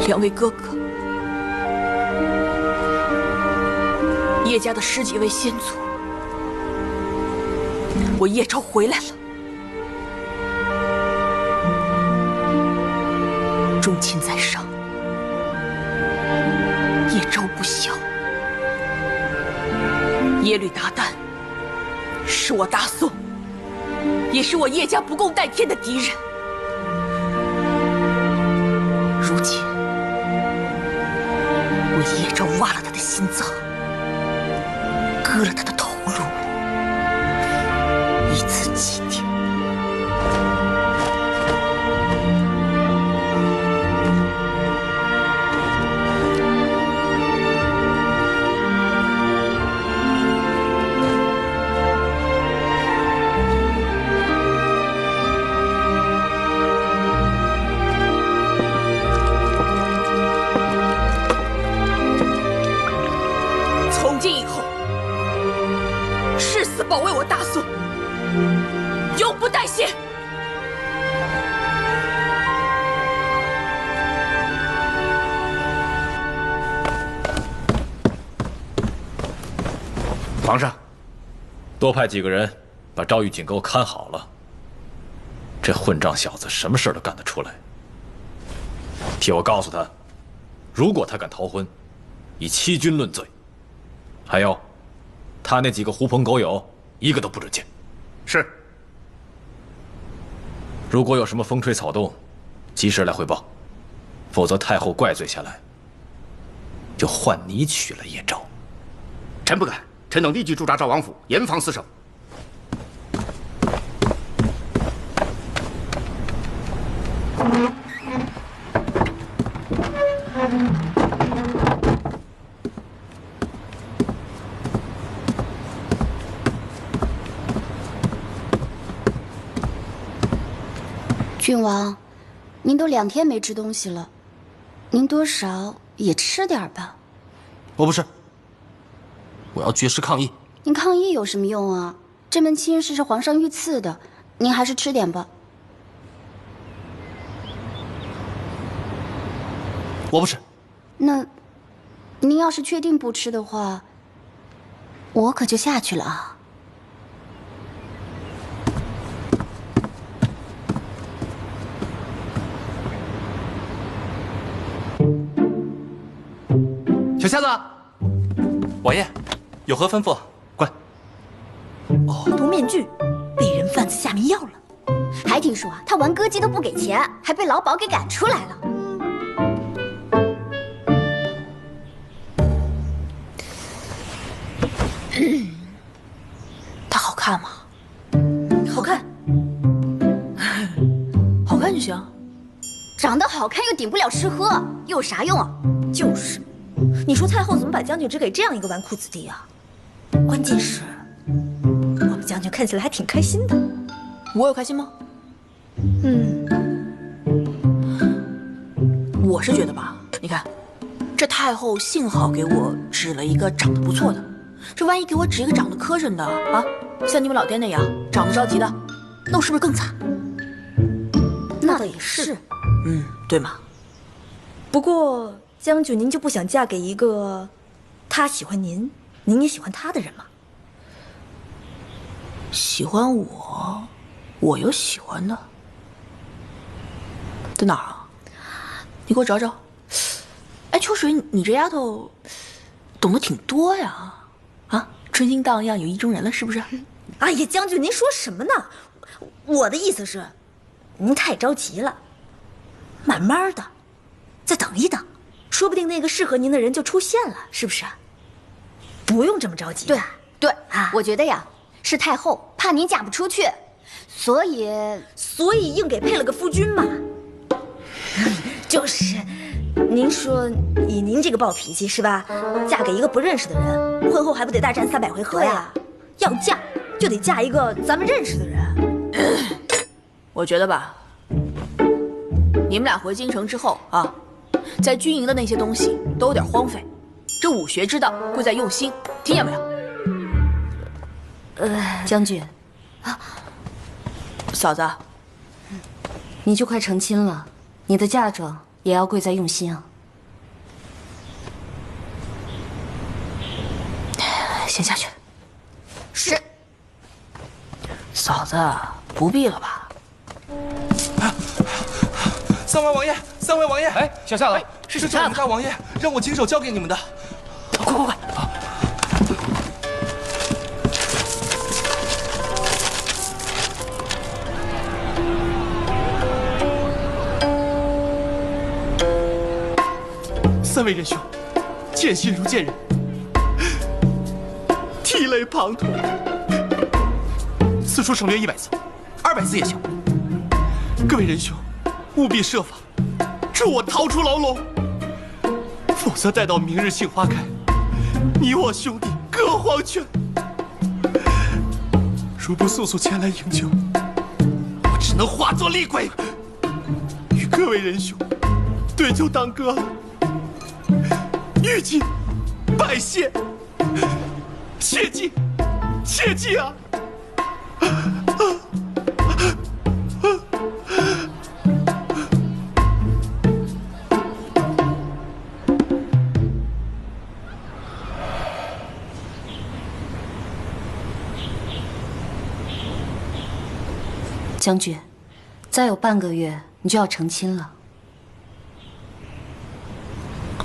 两位哥哥，叶家的10几位先祖，我叶昭回来了。重亲在上，叶昭不孝。耶律达旦是我大宋，也是我叶家不共戴天的敌人。如今，我叶昭挖了他的心脏，割了他的头颅，以此祭奠。保卫我大宋，永不代谢。皇上，多派几个人把赵玉锦给我看好了。这混账小子什么事都干得出来。替我告诉他，如果他敢逃婚，以欺君论罪。还有，他那几个狐朋狗友，一个都不准见。是。如果有什么风吹草动，及时来汇报，否则太后怪罪下来，就换你娶了叶昭。臣不敢，臣等立即驻扎赵王府，严防死守。郡王，您都2天没吃东西了，您多少也吃点吧。我不吃，我要绝食抗议。您抗议有什么用啊？这门亲事是皇上御赐的，您还是吃点吧。我不吃。那，您要是确定不吃的话，我可就下去了啊。小瞎子，王爷，有何吩咐？过来。毒面具，被人贩子下迷药了。还听说他玩歌姬都不给钱，还被老鸨给赶出来了。他好看吗？好看，好看就行。长得好看又顶不了吃喝，又有啥用啊？就是。你说太后怎么把将军指给这样一个纨绔子弟啊？关键是，我们将军看起来还挺开心的。我有开心吗？我是觉得吧，你看，这太后幸好给我指了一个长得不错的，这万一给我指一个长得磕碜的啊，像你们老爹那样长得着急的，那我是不是更惨？那倒也是，对吗？不过。将军，您就不想嫁给一个他喜欢您，您也喜欢他的人吗？喜欢我，我有喜欢的，在哪儿啊？你给我找找。哎，秋水，你这丫头懂得挺多呀，啊，春心荡漾，有意中人了是不是？哎呀，将军，您说什么呢？我的意思是，您太着急了，慢慢的，再等一等。说不定那个适合您的人就出现了，是不是？不用这么着急。对啊，我觉得呀，是太后怕您嫁不出去，所以硬给配了个夫君嘛。就是，您说以您这个暴脾气是吧？嫁给一个不认识的人，婚后还不得大战300回合呀？要嫁就得嫁一个咱们认识的人。我觉得吧，你们俩回京城之后啊。在军营的那些东西都有点荒废，这武学之道贵在用心，听见没有？将军，嫂子，你就快成亲了，你的嫁妆也要贵在用心啊。先下去。是。嫂子，不必了吧？三位王爷，三位王爷！哎，小夏子，这是我们大王爷让我亲手交给你们的。快快快！三位仁兄，见信如见人，涕泪滂沱。此书省略100字，200字也行。各位仁兄，务必设法助我逃出牢笼，否则待到明日杏花开，你我兄弟各黄泉。如不速速前来营救，我只能化作厉鬼，与各位仁兄对酒当歌了。玉锦，拜谢，切记，切记啊！将军，再有半个月你就要成亲了。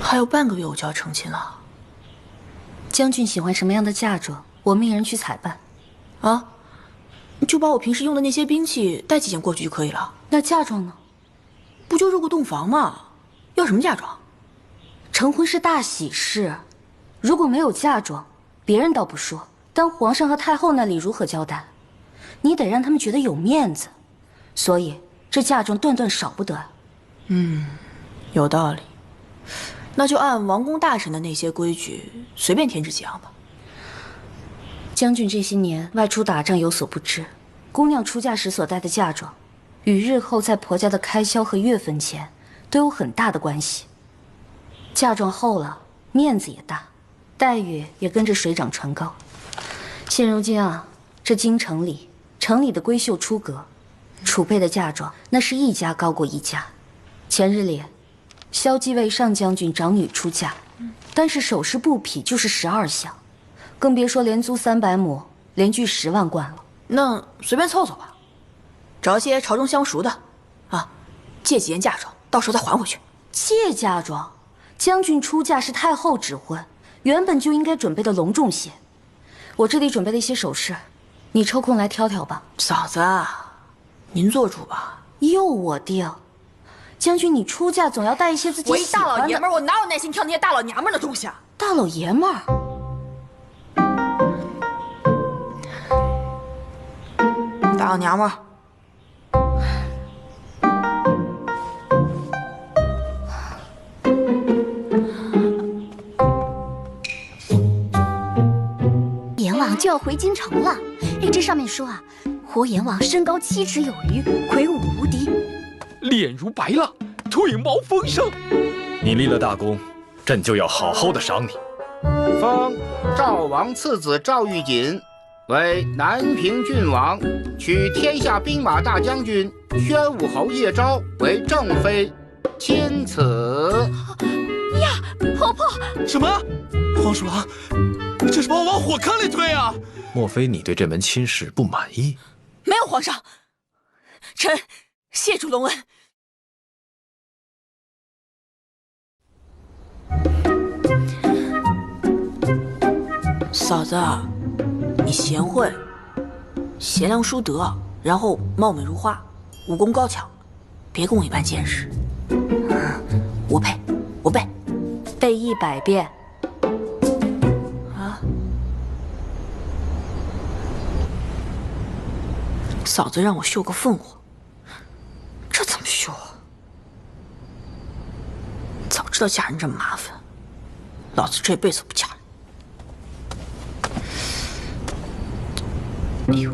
还有半个月我就要成亲了。将军喜欢什么样的嫁妆，我命人去采办。啊，就把我平时用的那些兵器带几件过去就可以了。那嫁妆呢？不就入个洞房吗？要什么嫁妆？成婚是大喜事，如果没有嫁妆，别人倒不说，但皇上和太后那里如何交代？你得让他们觉得有面子，所以这嫁妆断断少不得。有道理。那就按王公大臣的那些规矩，随便添置几样吧。将军这些年外出打仗有所不知，姑娘出嫁时所带的嫁妆，与日后在婆家的开销和月份钱都有很大的关系。嫁妆厚了，面子也大，待遇也跟着水涨船高。现如今啊，这京城里的闺秀出阁，储备的嫁妆那是一家高过一家。前日里，骁骑卫上将军长女出嫁，单是首饰布匹就是12项，更别说连租300亩，连聚10万贯了。那随便凑凑吧，找一些朝中相熟的，啊，借几件嫁妆，到时候再还回去。借嫁妆？将军出嫁是太后指婚，原本就应该准备的隆重些。我这里准备了一些首饰，你抽空来挑挑吧。嫂子，您做主吧。又我定。将军，你出嫁总要带一些自己喜欢的。我一大老爷们儿，我哪有耐心挑那些大老娘们儿的东西啊？大老爷们儿？大老娘们儿。阎王就要回京城了。哎，这上面说啊，活阎王身高7尺有余，魁梧无敌。脸如白蜡，腿毛丰盛。你立了大功，朕就要好好的赏你。封赵王次子赵玉锦为南平郡王，取天下兵马大将军宣武侯叶昭为正妃，钦此。呀，婆婆！什么？皇鼠郎，这是把我往火坑里推啊！莫非你对这门亲事不满意？没有，皇上，臣谢主隆恩。嫂子，你贤惠，贤良淑德，然后貌美如花，武功高强，别跟我一般见识。我背，我背，背100遍。啊！嫂子让我绣个凤凰，这怎么绣啊？早知道嫁人这么麻烦，老子这辈子不嫁人。哎呦！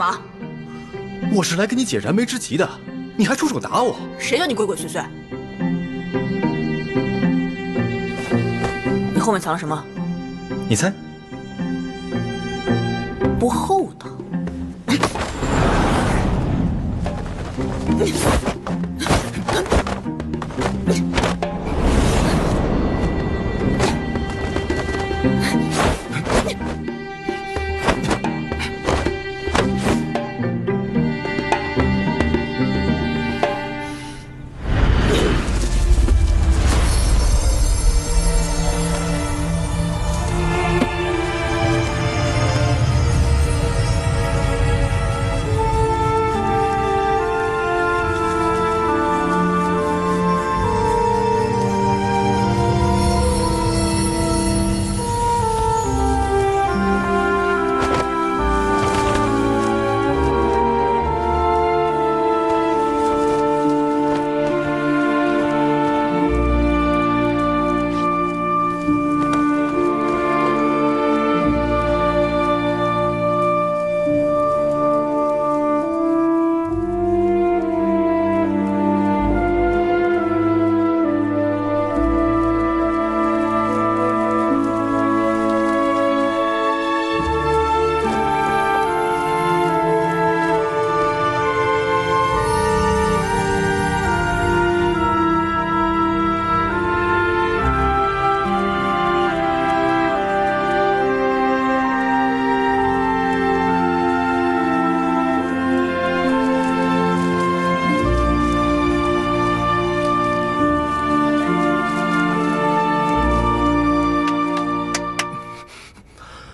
嘛？我是来跟你解燃眉之急的，你还出手打我？谁叫你鬼鬼祟祟？你后面藏了什么？你猜？不厚道。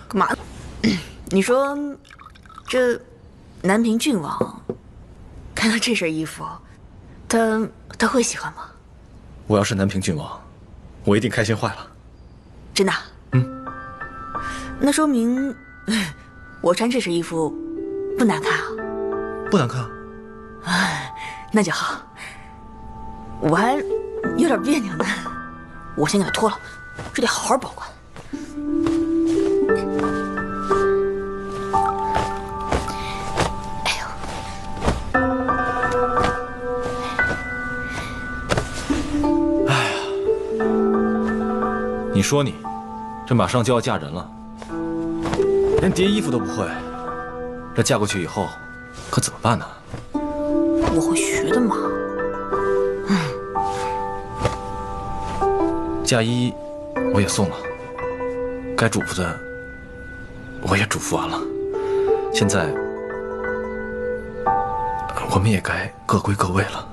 干嘛？你说，这南平郡王看到这身衣服，他会喜欢吗？我要是南平郡王，我一定开心坏了。真的？嗯。那说明我穿这身衣服不难看啊？不难看。哎，那就好。我还有点别扭呢，我先给它脱了，这得好好保管。你说你，这马上就要嫁人了，连叠衣服都不会，这嫁过去以后可怎么办呢？我会学的嘛。嫁衣我也送了，该嘱咐的我也嘱咐完了，现在我们也该各归各位了。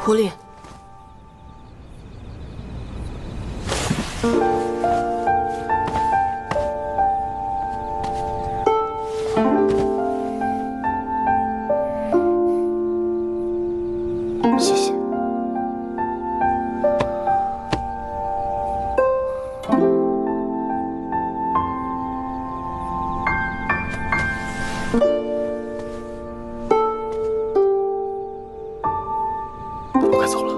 狐狸，谢谢。我该走了。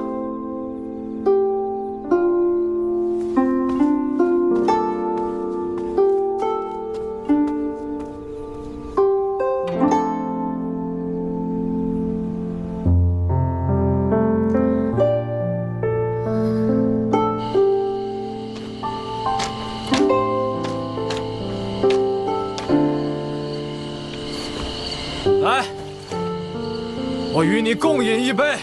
来，我与你共饮一杯。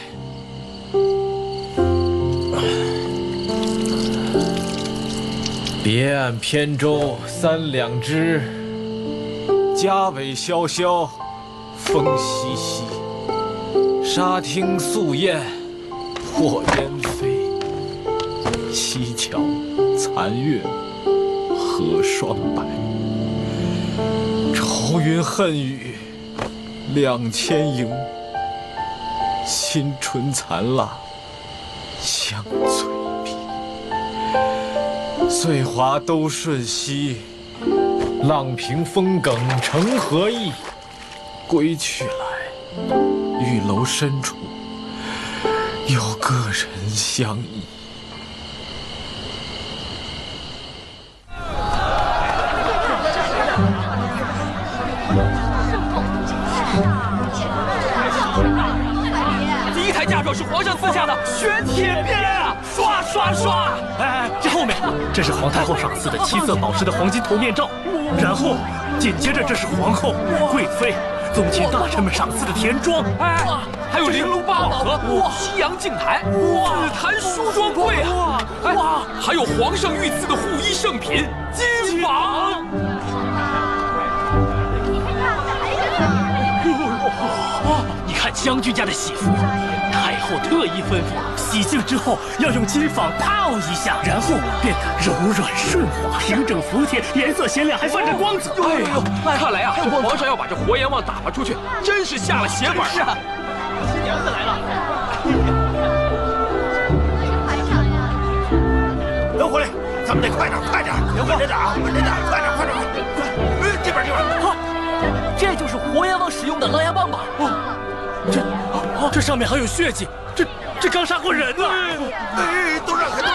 别岸扁舟3两枝，家尾萧萧，风习习。沙汀素艳，破烟飞。溪桥残月，河霜白。愁云恨雨，2000营。清纯残蜡，相醉闭。岁华都瞬息，浪平风梗成何意？归去来，玉楼深处，有个人相依。是皇上赐下的玄铁鞭啊！刷刷刷！哎，这后面这是皇太后赏赐的7色宝石的黄金头面罩，然后紧接着这是皇后、贵妃、宗亲大臣们赏赐的田装，哎，还有玲珑八宝盒、西洋镜台、紫檀梳妆柜啊！哎，还有皇上御赐的护衣圣品金榜。你看将军家的喜服，太后特意吩咐洗净之后要用金纺泡一下，然后变得柔软顺滑、平整服帖，颜色鲜亮，还泛着光泽。哎呦，看来啊，这皇上要把这活阎王打发出去，真是下了血本啊！新娘子来了。刘狐狸，咱们得快点，快点，稳着点啊，稳着点，快点，快点，快！这边，这边。好，这就是活阎王使用的狼牙棒吧？这上面还有血迹，这刚杀过人呢！哎，都让开，都让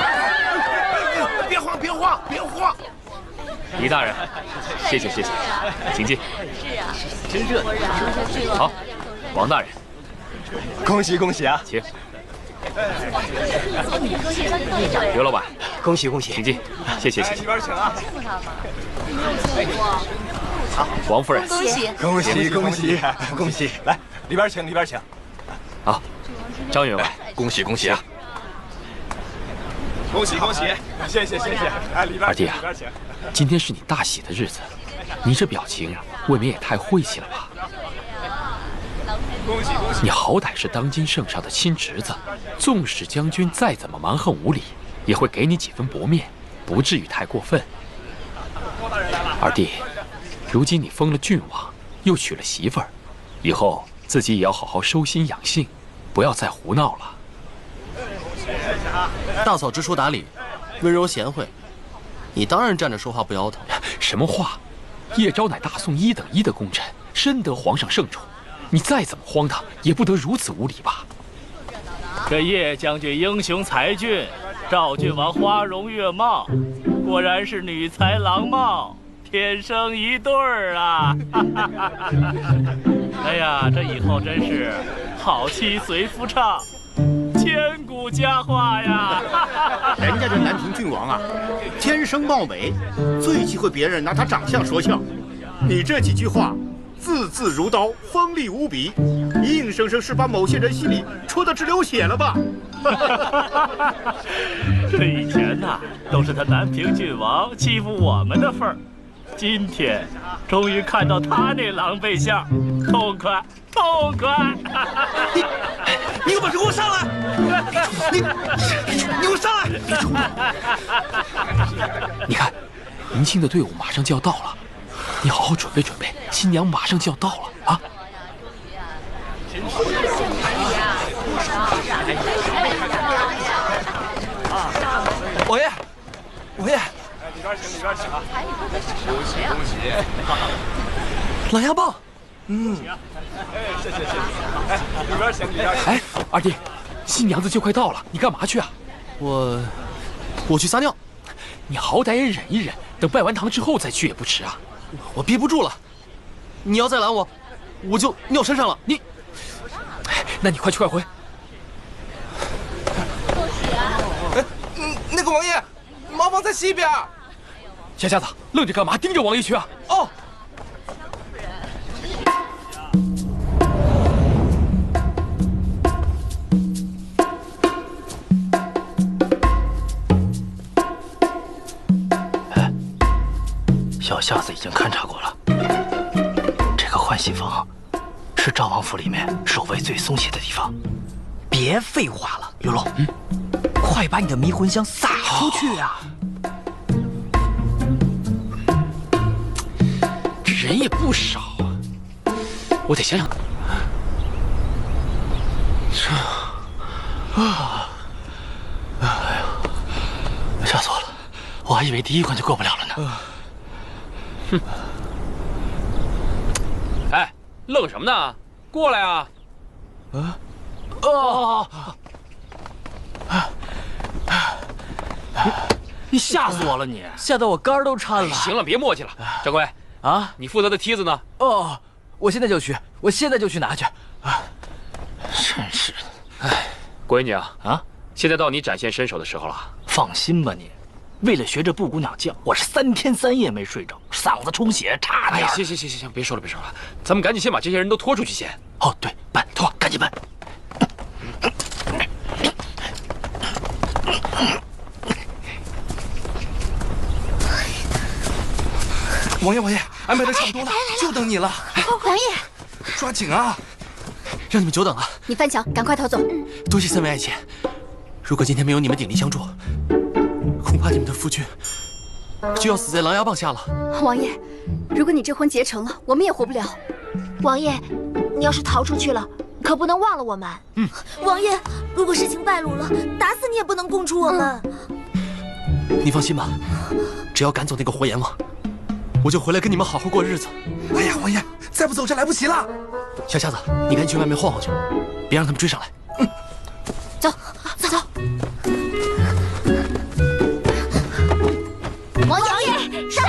开！别慌，别慌，别慌！李大人，谢谢谢谢，请进。是啊，真热闹。好，王大人，恭喜恭喜啊！请。刘老板，恭喜恭喜，请进，谢谢谢谢。里边请啊！好，王夫人，恭喜恭喜恭喜恭喜！来，里边请里边请。好，张员外，恭喜恭喜啊！恭喜恭喜，谢谢谢谢。哎，里边二弟啊，里边请。今天是你大喜的日子，你这表情未免也太晦气了吧？恭喜恭喜！你好歹是当今圣上的亲侄子，纵使将军再怎么蛮横无理，也会给你几分薄面，不至于太过分。二弟，如今你封了郡王，又娶了媳妇儿，以后自己也要好好收心养性，不要再胡闹了。大嫂知书达理，温柔贤惠，你当然站着说话不腰疼。什么话？叶昭乃大宋1等1的功臣，深得皇上圣宠。你再怎么荒唐，也不得如此无礼吧？这叶将军英雄才俊，赵郡王花容月貌，果然是女才郎貌，天生一对儿啊！哎呀，这以后真是好妻随夫唱，千古佳话呀！人家这南平郡王啊，天生貌美，最忌讳别人拿他长相说笑。你这几句话，字字如刀，锋利无比，硬生生是把某些人心里戳得直流血了吧？这以前呐，都是他南平郡王欺负我们的份儿，今天终于看到他那狼狈相，痛快，痛快！你有本事给我上来！你给我上来！你看，迎亲的队伍马上就要到了，你好好准备准备，新娘马上就要到了啊！王爷，王爷，里边请里边请啊！恭喜恭喜！狼牙棒，哎，谢谢谢谢。哎，里边请里边请。哎，二弟，新娘子就快到了，你干嘛去啊？我去撒尿。你好歹也忍一忍，等拜完堂之后再去也不迟啊。我憋不住了，你要再拦我，我就尿身上了。你，那你快去快回。哎，那个王爷，茅房在西边。小家子，愣着干嘛？盯着王爷去啊！哦。小夏子已经勘察过了，这个换洗房是赵王府里面守卫最松懈的地方。别废话了，刘龙，快把你的迷魂香撒出去啊！这人也不少啊，我得想想。哎呦，吓死我了！我还以为第一关就过不了了呢。哼！哎，愣什么呢？过来啊！你吓死我了你！吓得我肝都颤了。行了，别磨叽了。掌柜啊，你负责的梯子呢？哦，我现在就去，我现在就去拿去。真是的，哎，闺女啊，现在到你展现身手的时候了。放心吧你，为了学这布谷鸟叫，我是3天3夜没睡着，嗓子充血，差点。行，别说了，咱们赶紧先把这些人都拖出去先。哦，对，搬，拖，赶紧搬。王爷，安排的差不多了，就等你了。王爷，抓紧啊！让你们久等了。你翻墙，赶快逃走。多谢3位爱妾。如果今天没有你们鼎力相助，恐怕你们的夫君就要死在狼牙棒下了。王爷，如果你这婚结成了，我们也活不了。王爷，你要是逃出去了，可不能忘了我们。王爷，如果事情败露了，打死你也不能供出我们。你放心吧，只要赶走那个活阎王，我就回来跟你们好好过日子。哎呀，王爷，再不走这来不及了。小瞎子，你赶紧去外面晃晃去，别让他们追上来。走。王爷，上！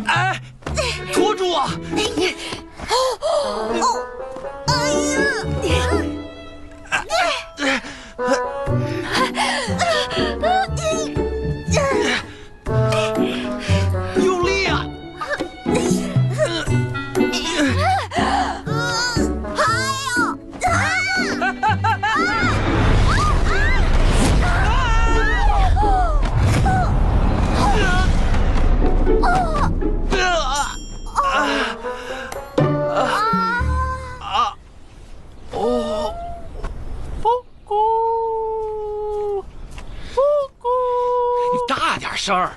哎，拖住我！用力啊！你大点声儿。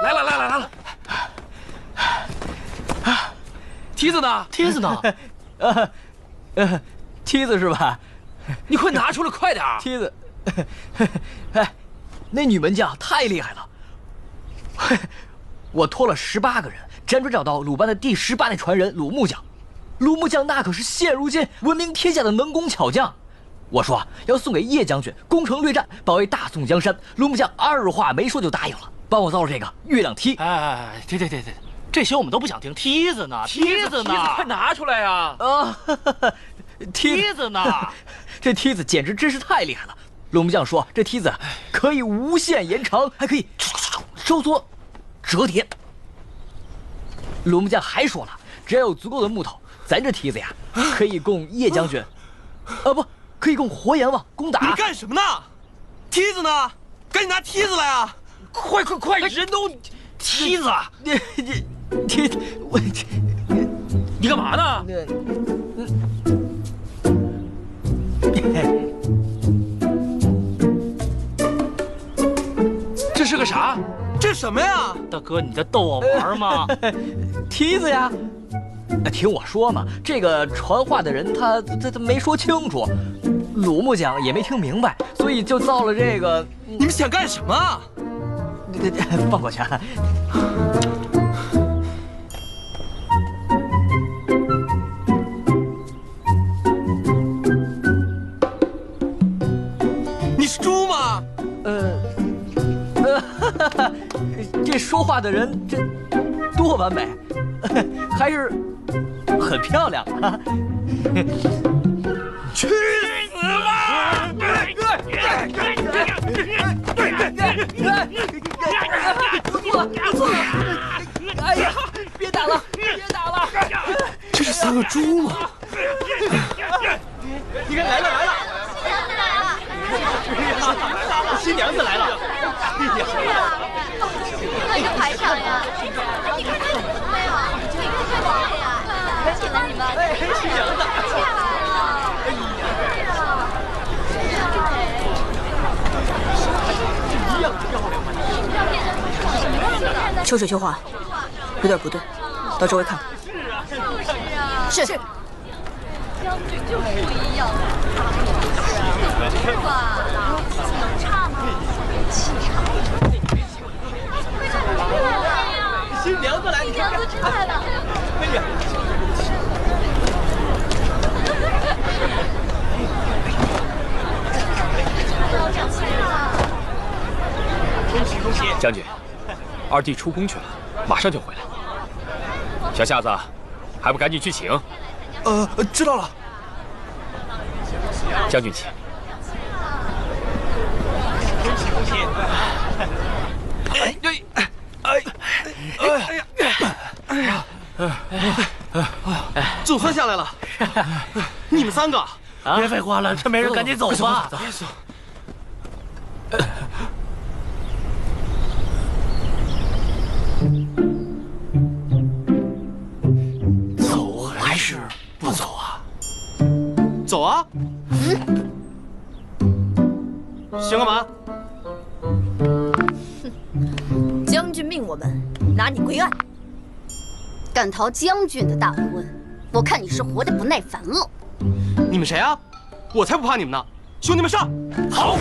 来了！梯子呢？梯子呢？梯子是吧？你快拿出来，快点！梯子，哎，那女门将太厉害了。我拖了18个人，辗转找到鲁班的第18代传人鲁木匠。鲁木匠那可是现如今闻名天下的能工巧匠。我说要送给叶将军攻城略战，保卫大宋江山。鲁木匠二话没说就答应了，帮我造了这个月亮梯。对，这些我们都不想听。梯子呢？梯子快拿出来呀！梯子呢？这梯子简直真是太厉害了。鲁木匠说这梯子可以无限延长，还可以收缩、折叠。鲁木匠还说了，只要有足够的木头，咱这梯子呀可以供叶将军，不可以供活阎王攻打。你干什么呢？梯子呢？赶紧拿梯子来啊！快！人都梯子，你干嘛呢？这是个啥？这什么呀？大哥，你在逗我玩吗？梯子呀！听我说嘛，这个传话的人他没说清楚，鲁木匠也没听明白，所以就造了这个。你们想干什么？放过去。你是猪吗？这说话的人这多完美，还是很漂亮啊！去死吧！不错！哎呀，别打了！这是3个猪吗？你看来了！新娘子来了！快个排场呀！你看这没有？这个太棒了呀！快起来你们！新娘子！一样漂亮。秋水秋花，有点不对，到周围看看。是。将军就是不一样。是吧？能差吗？新娘子来，你看，新娘子出来了。哎呀！恭喜恭喜！将军，二弟出宫去了，马上就回来。小夏子，还不赶紧去请？知道了。将军请。恭喜恭喜！总算下来了。你们3个，别废话了，这没人，赶紧走吧。走还是不走啊？走啊！行干嘛？将军命我们拿你归案。敢逃将军的大婚，我看你是活得不耐烦了。你们谁啊？我才不怕你们呢！兄弟们上！好。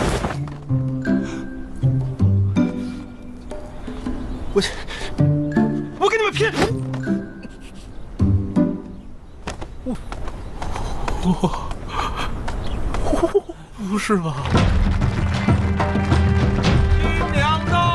我跟你们拼！不是吧？新娘到！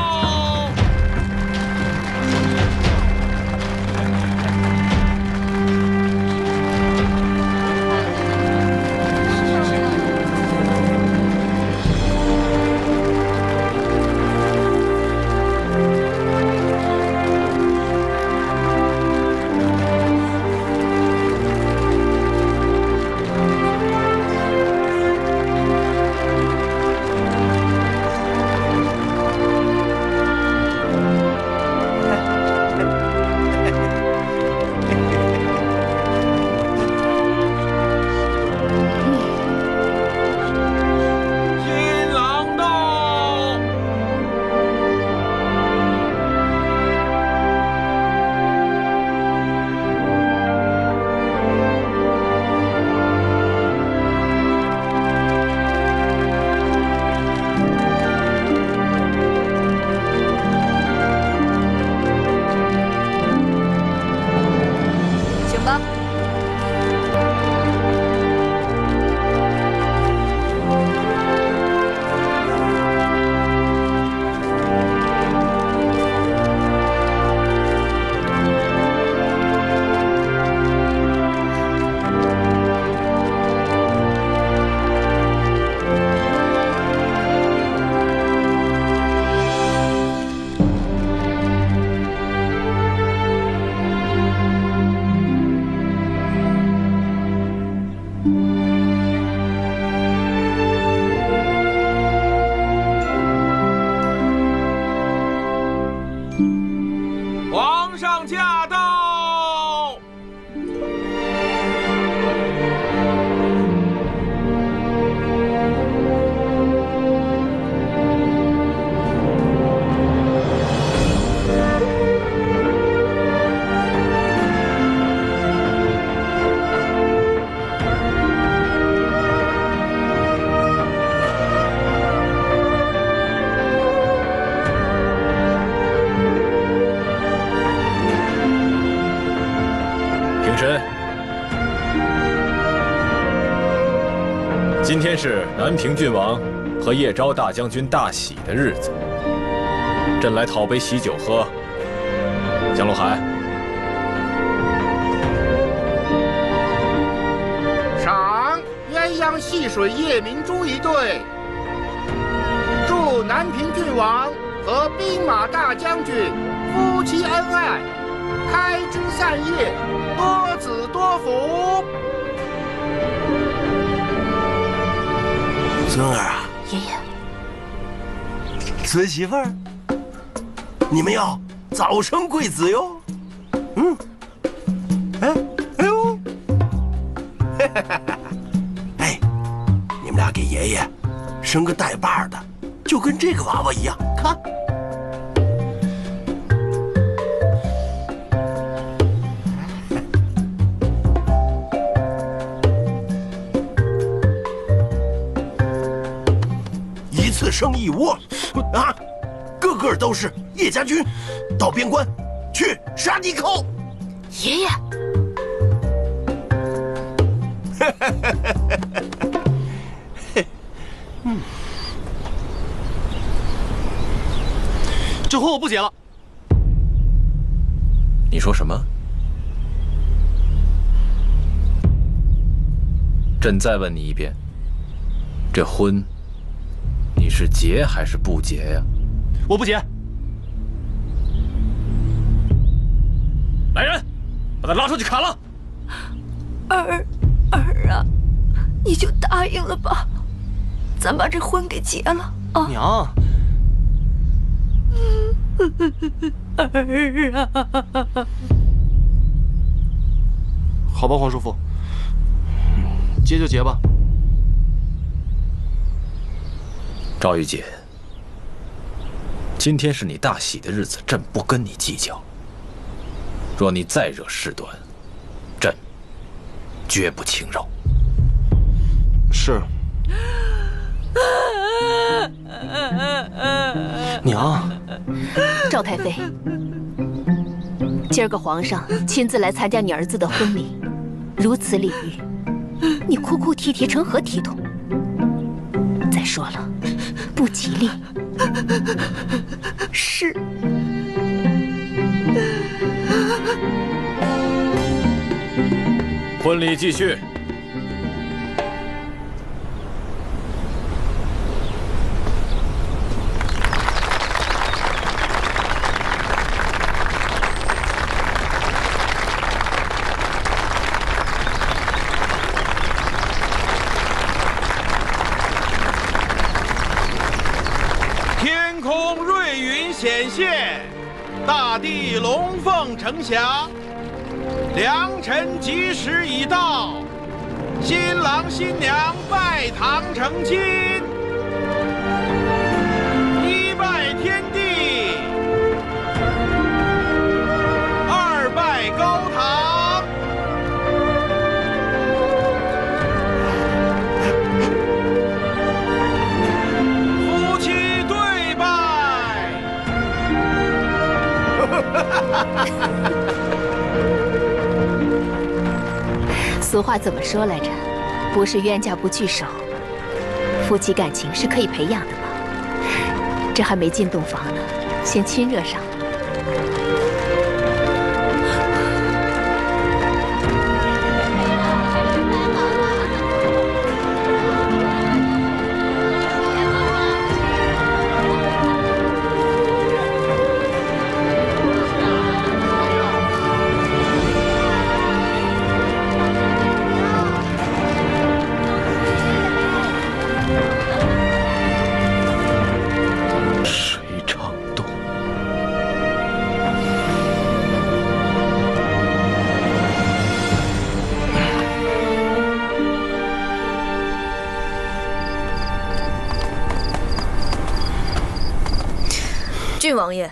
今天是南平郡王和叶昭大将军大喜的日子，朕来讨杯喜酒喝。江洛海，赏鸳鸯戏水夜明珠一对，祝南平郡王和兵马大将军夫妻恩爱，开枝散叶，多子多福。孙儿啊，爷爷，孙媳妇儿，你们要早生贵子哟。哎呦，哎，你们俩给爷爷生个带把的，就跟这个娃娃一样，看。生一窝，啊，个个都是叶家军，到边关去杀敌寇。爷爷，这婚我不结了。你说什么？朕再问你一遍，这婚你是结还是不结呀？我不结。来人，把他拉出去砍了！儿啊，你就答应了吧，咱把这婚给结了啊！娘，儿啊！好吧，皇叔父，结就结吧。赵玉锦，今天是你大喜的日子，朕不跟你计较。若你再惹事端，朕绝不轻饶。是。娘，赵太妃，今儿个皇上亲自来参加你儿子的婚礼，如此礼遇，你哭哭啼啼成何体统？再说了，不吉利。是。婚礼继续。天空瑞云显现，大地龙凤呈祥。良辰吉时已到，新郎新娘拜堂成亲，一拜天地，二拜高堂。夫妻对拜。俗话怎么说来着？不是冤家不聚首，夫妻感情是可以培养的嘛。这还没进洞房呢，先亲热上。郡王爷，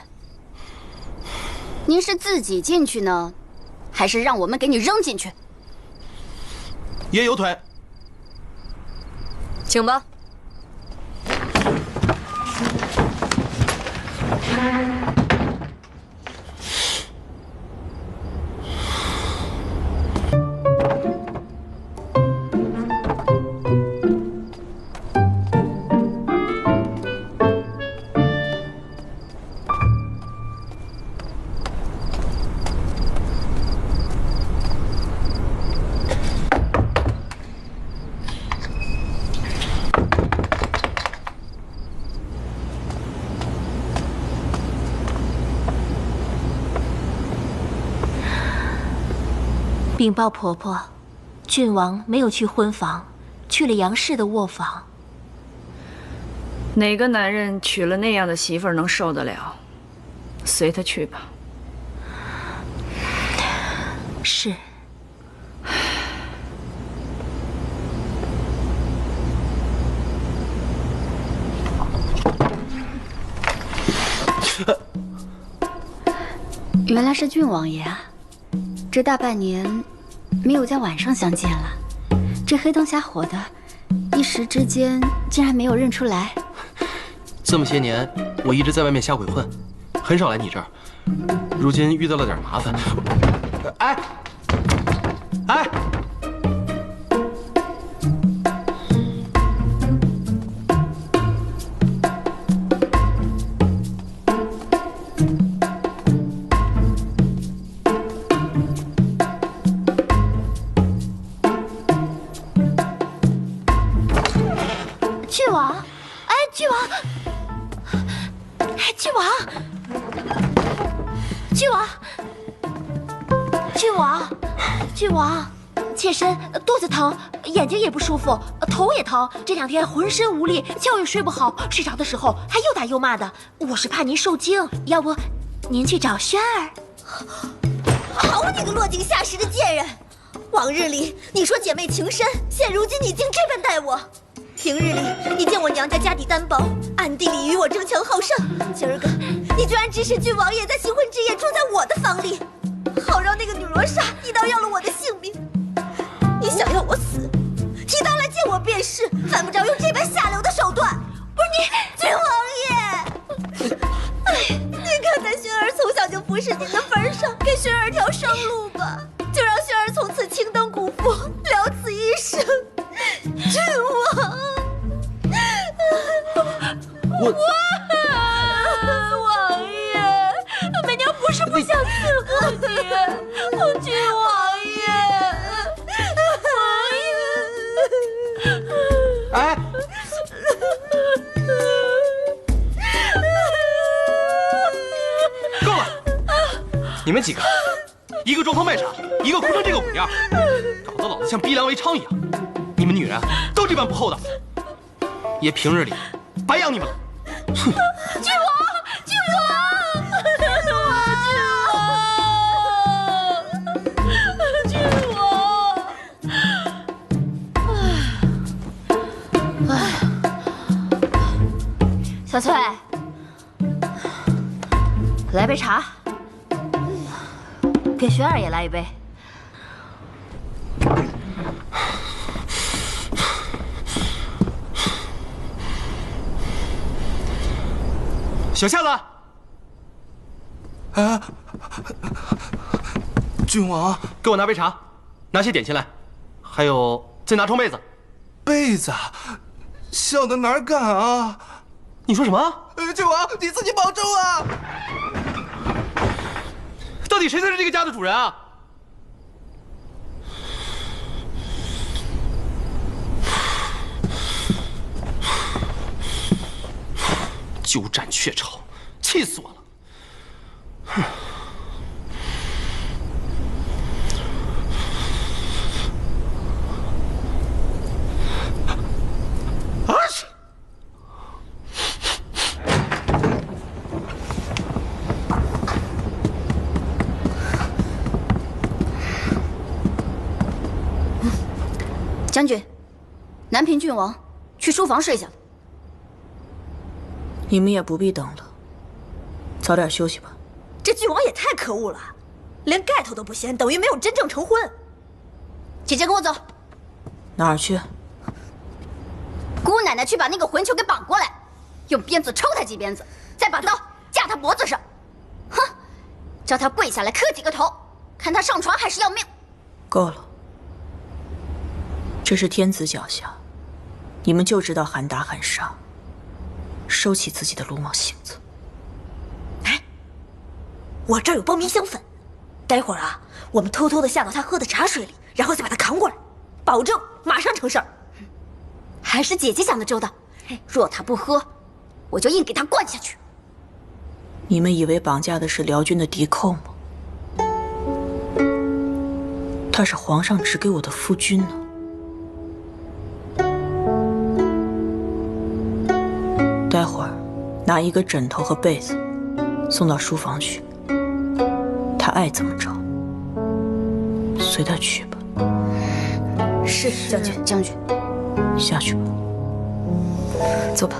您是自己进去呢，还是让我们给你扔进去？爷有腿，请吧。禀报婆婆，郡王没有去婚房，去了杨氏的卧房。哪个男人娶了那样的媳妇儿能受得了？随他去吧。是。原来是郡王爷啊！这大半年没有在晚上相见了，这黑灯瞎火的，一时之间竟然没有认出来。这么些年，我一直在外面瞎鬼混，很少来你这儿。如今遇到了点麻烦。哎，哎，郡王，哎，郡王，哎，郡王，郡王，郡王，郡王，妾身肚子疼，眼睛也不舒服，头也疼，这2天浑身无力，觉也睡不好，睡着的时候还又打又骂的。我是怕您受惊，要不您去找轩儿。好你个落井下石的贱人！往日里你说姐妹情深，现如今你竟这般待我。平日里你见我娘家家底单薄，暗地里与我争强好胜。今儿个你居然指使郡王爷在新婚之夜住在我的房里，好让那个女罗刹一刀要了我的性命。你想要我死，提刀来见我便是，犯不着用这般下流的手段。不是你，郡王爷。哎，您看在轩儿从小就服侍您的份上，给轩儿条生路吧，就让轩儿从此青灯古佛，了此一生。郡王，王爷，媚娘不是不想伺候你，郡王爷，哎，够了！你们几个，一个装疯卖傻，一个哭成这个鬼样，搞得老子像逼良为娼一样。你们女人都这般不厚道，爷平日里白养你们了。哼！郡王，郡王，郡王，小翠，来杯茶，给轩儿也来一杯。小夏子，啊，郡王，给我拿杯茶，拿些点心来，还有再拿床被子。被子，小的哪敢啊！你说什么？郡王，你自己保重啊！到底谁才是这个家的主人啊？鸠占鹊巢，气死我了！哼！啊！将军，南平郡王去书房睡下了。你们也不必等了，早点休息吧。这郡王也太可恶了，连盖头都不掀，等于没有真正成婚。姐姐跟我走。哪儿去？姑奶奶去把那个混球给绑过来，用鞭子抽他几鞭子，再把刀架他脖子上，哼，叫他跪下来磕几个头，看他上床还是要命。够了，这是天子脚下，你们就知道喊打喊杀。收起自己的鲁莽性子。哎，我这儿有包迷香粉，待会儿啊，我们偷偷的下到他喝的茶水里，然后再把他扛过来，保证马上成事儿。还是姐姐想的周到，若他不喝，我就硬给他灌下去。你们以为绑架的是辽军的敌寇吗？他是皇上指给我的夫君呢。待会儿拿一个枕头和被子送到书房去，他爱怎么着随他去吧。是将军，将军，下去吧。走吧。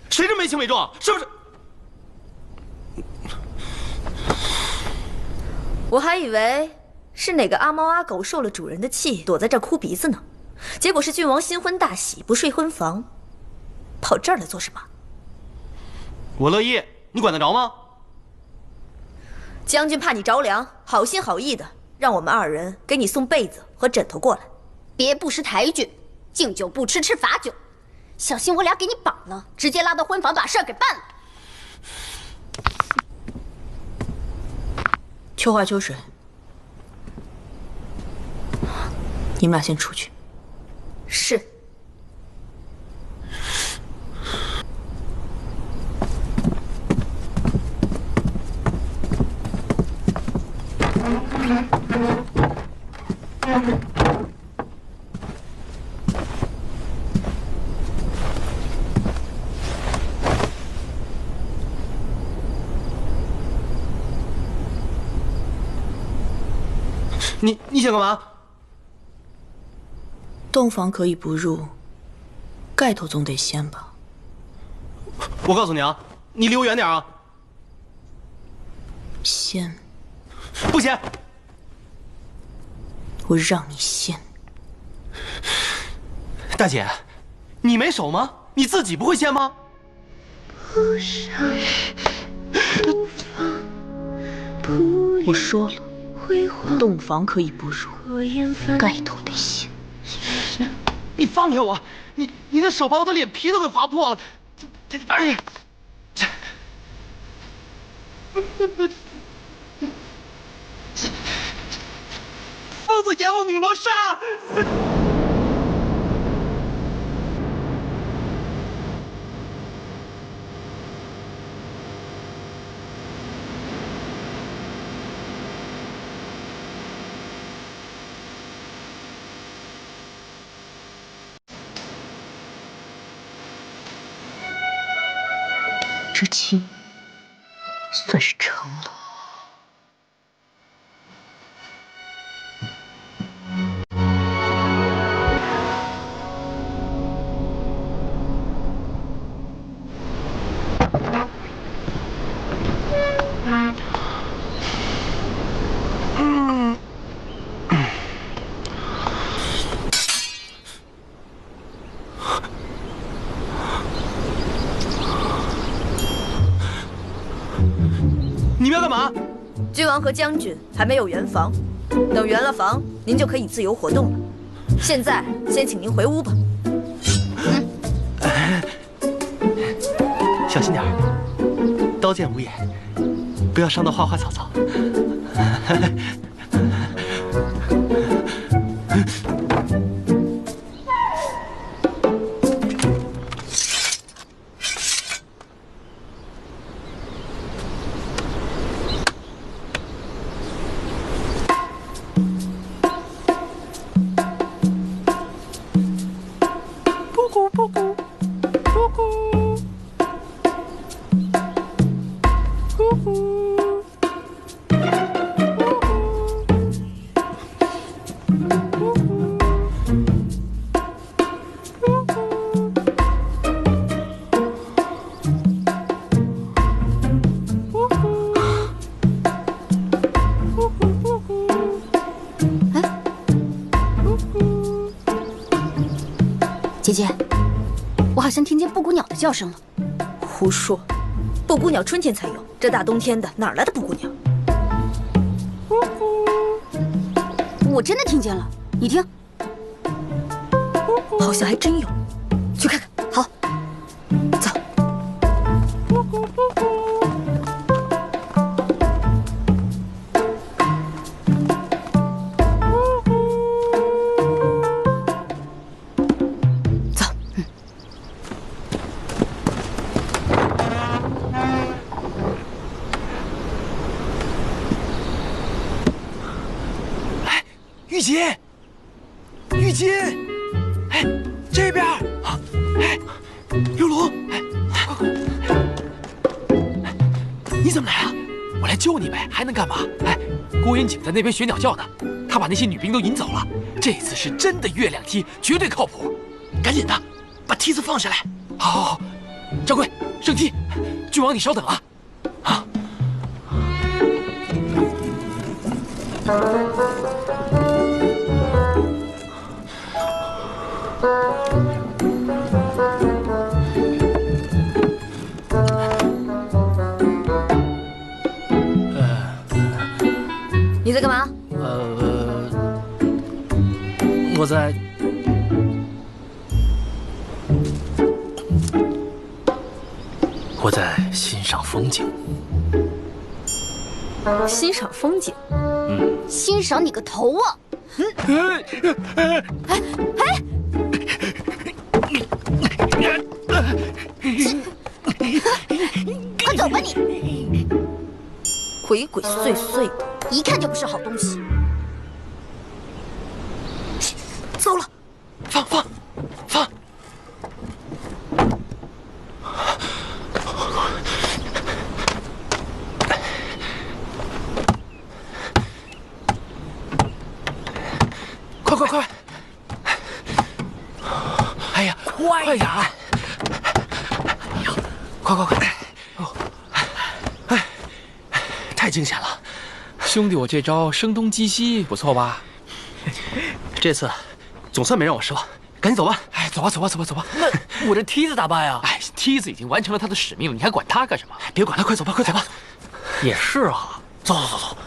谁这没轻没重？是不是？我还以为是哪个阿猫阿狗受了主人的气，躲在这儿哭鼻子呢。结果是郡王新婚大喜，不睡婚房，跑这儿来做什么？我乐意，你管得着吗？将军怕你着凉，好心好意的让我们2人给你送被子和枕头过来。别不识抬举，敬酒不吃吃罚酒，小心我俩给你绑了，直接拉到婚房把事儿给办了。秋花秋水，你们俩先出去。是。你想干嘛？洞房可以不入，盖头总得掀吧。我告诉你啊，你离我远点啊！掀？不掀！我让你掀。大姐，你没手吗？你自己不会掀吗？我说了，洞房可以不入，盖头得掀。你放开我！你的手把我的脸皮都给划破了！哎呀！疯子阎王女罗刹！这亲算是成了。你们要干嘛？郡王和将军还没有圆房，等圆了房，您就可以自由活动了。现在先请您回屋吧。小心点儿，刀剑无眼，不要伤到花花草草。姐姐，我好像听见布谷鸟的叫声了。胡说，布谷鸟春天才有，这大冬天的哪来的布谷鸟？我真的听见了，你听，好像还真有，去看看。好，走。玉洁，玉洁，哎，这边，哎，刘龙，哎，你怎么来了？我来救你呗，还能干嘛？哎，郭云锦在那边学鸟叫呢，他把那些女兵都引走了。这次是真的月亮梯，绝对靠谱。赶紧的，把梯子放下来。好，好，好。掌柜，升梯。郡王，你稍等啊。啊。你在干嘛？我在。我在欣赏风景。欣赏风景？欣赏你个头啊！快走吧你！鬼鬼祟祟的，一看就不是好东西。糟了，放！快！哎呀，快点啊！哎呀，快！哎，太惊险了，兄弟，我这招声东击西不错吧？这次总算没让我失望，赶紧走吧！哎，走吧！那我这梯子咋办呀？哎，梯子已经完成了它的使命了，你还管它干什么？别管它，快走吧！也是啊，走。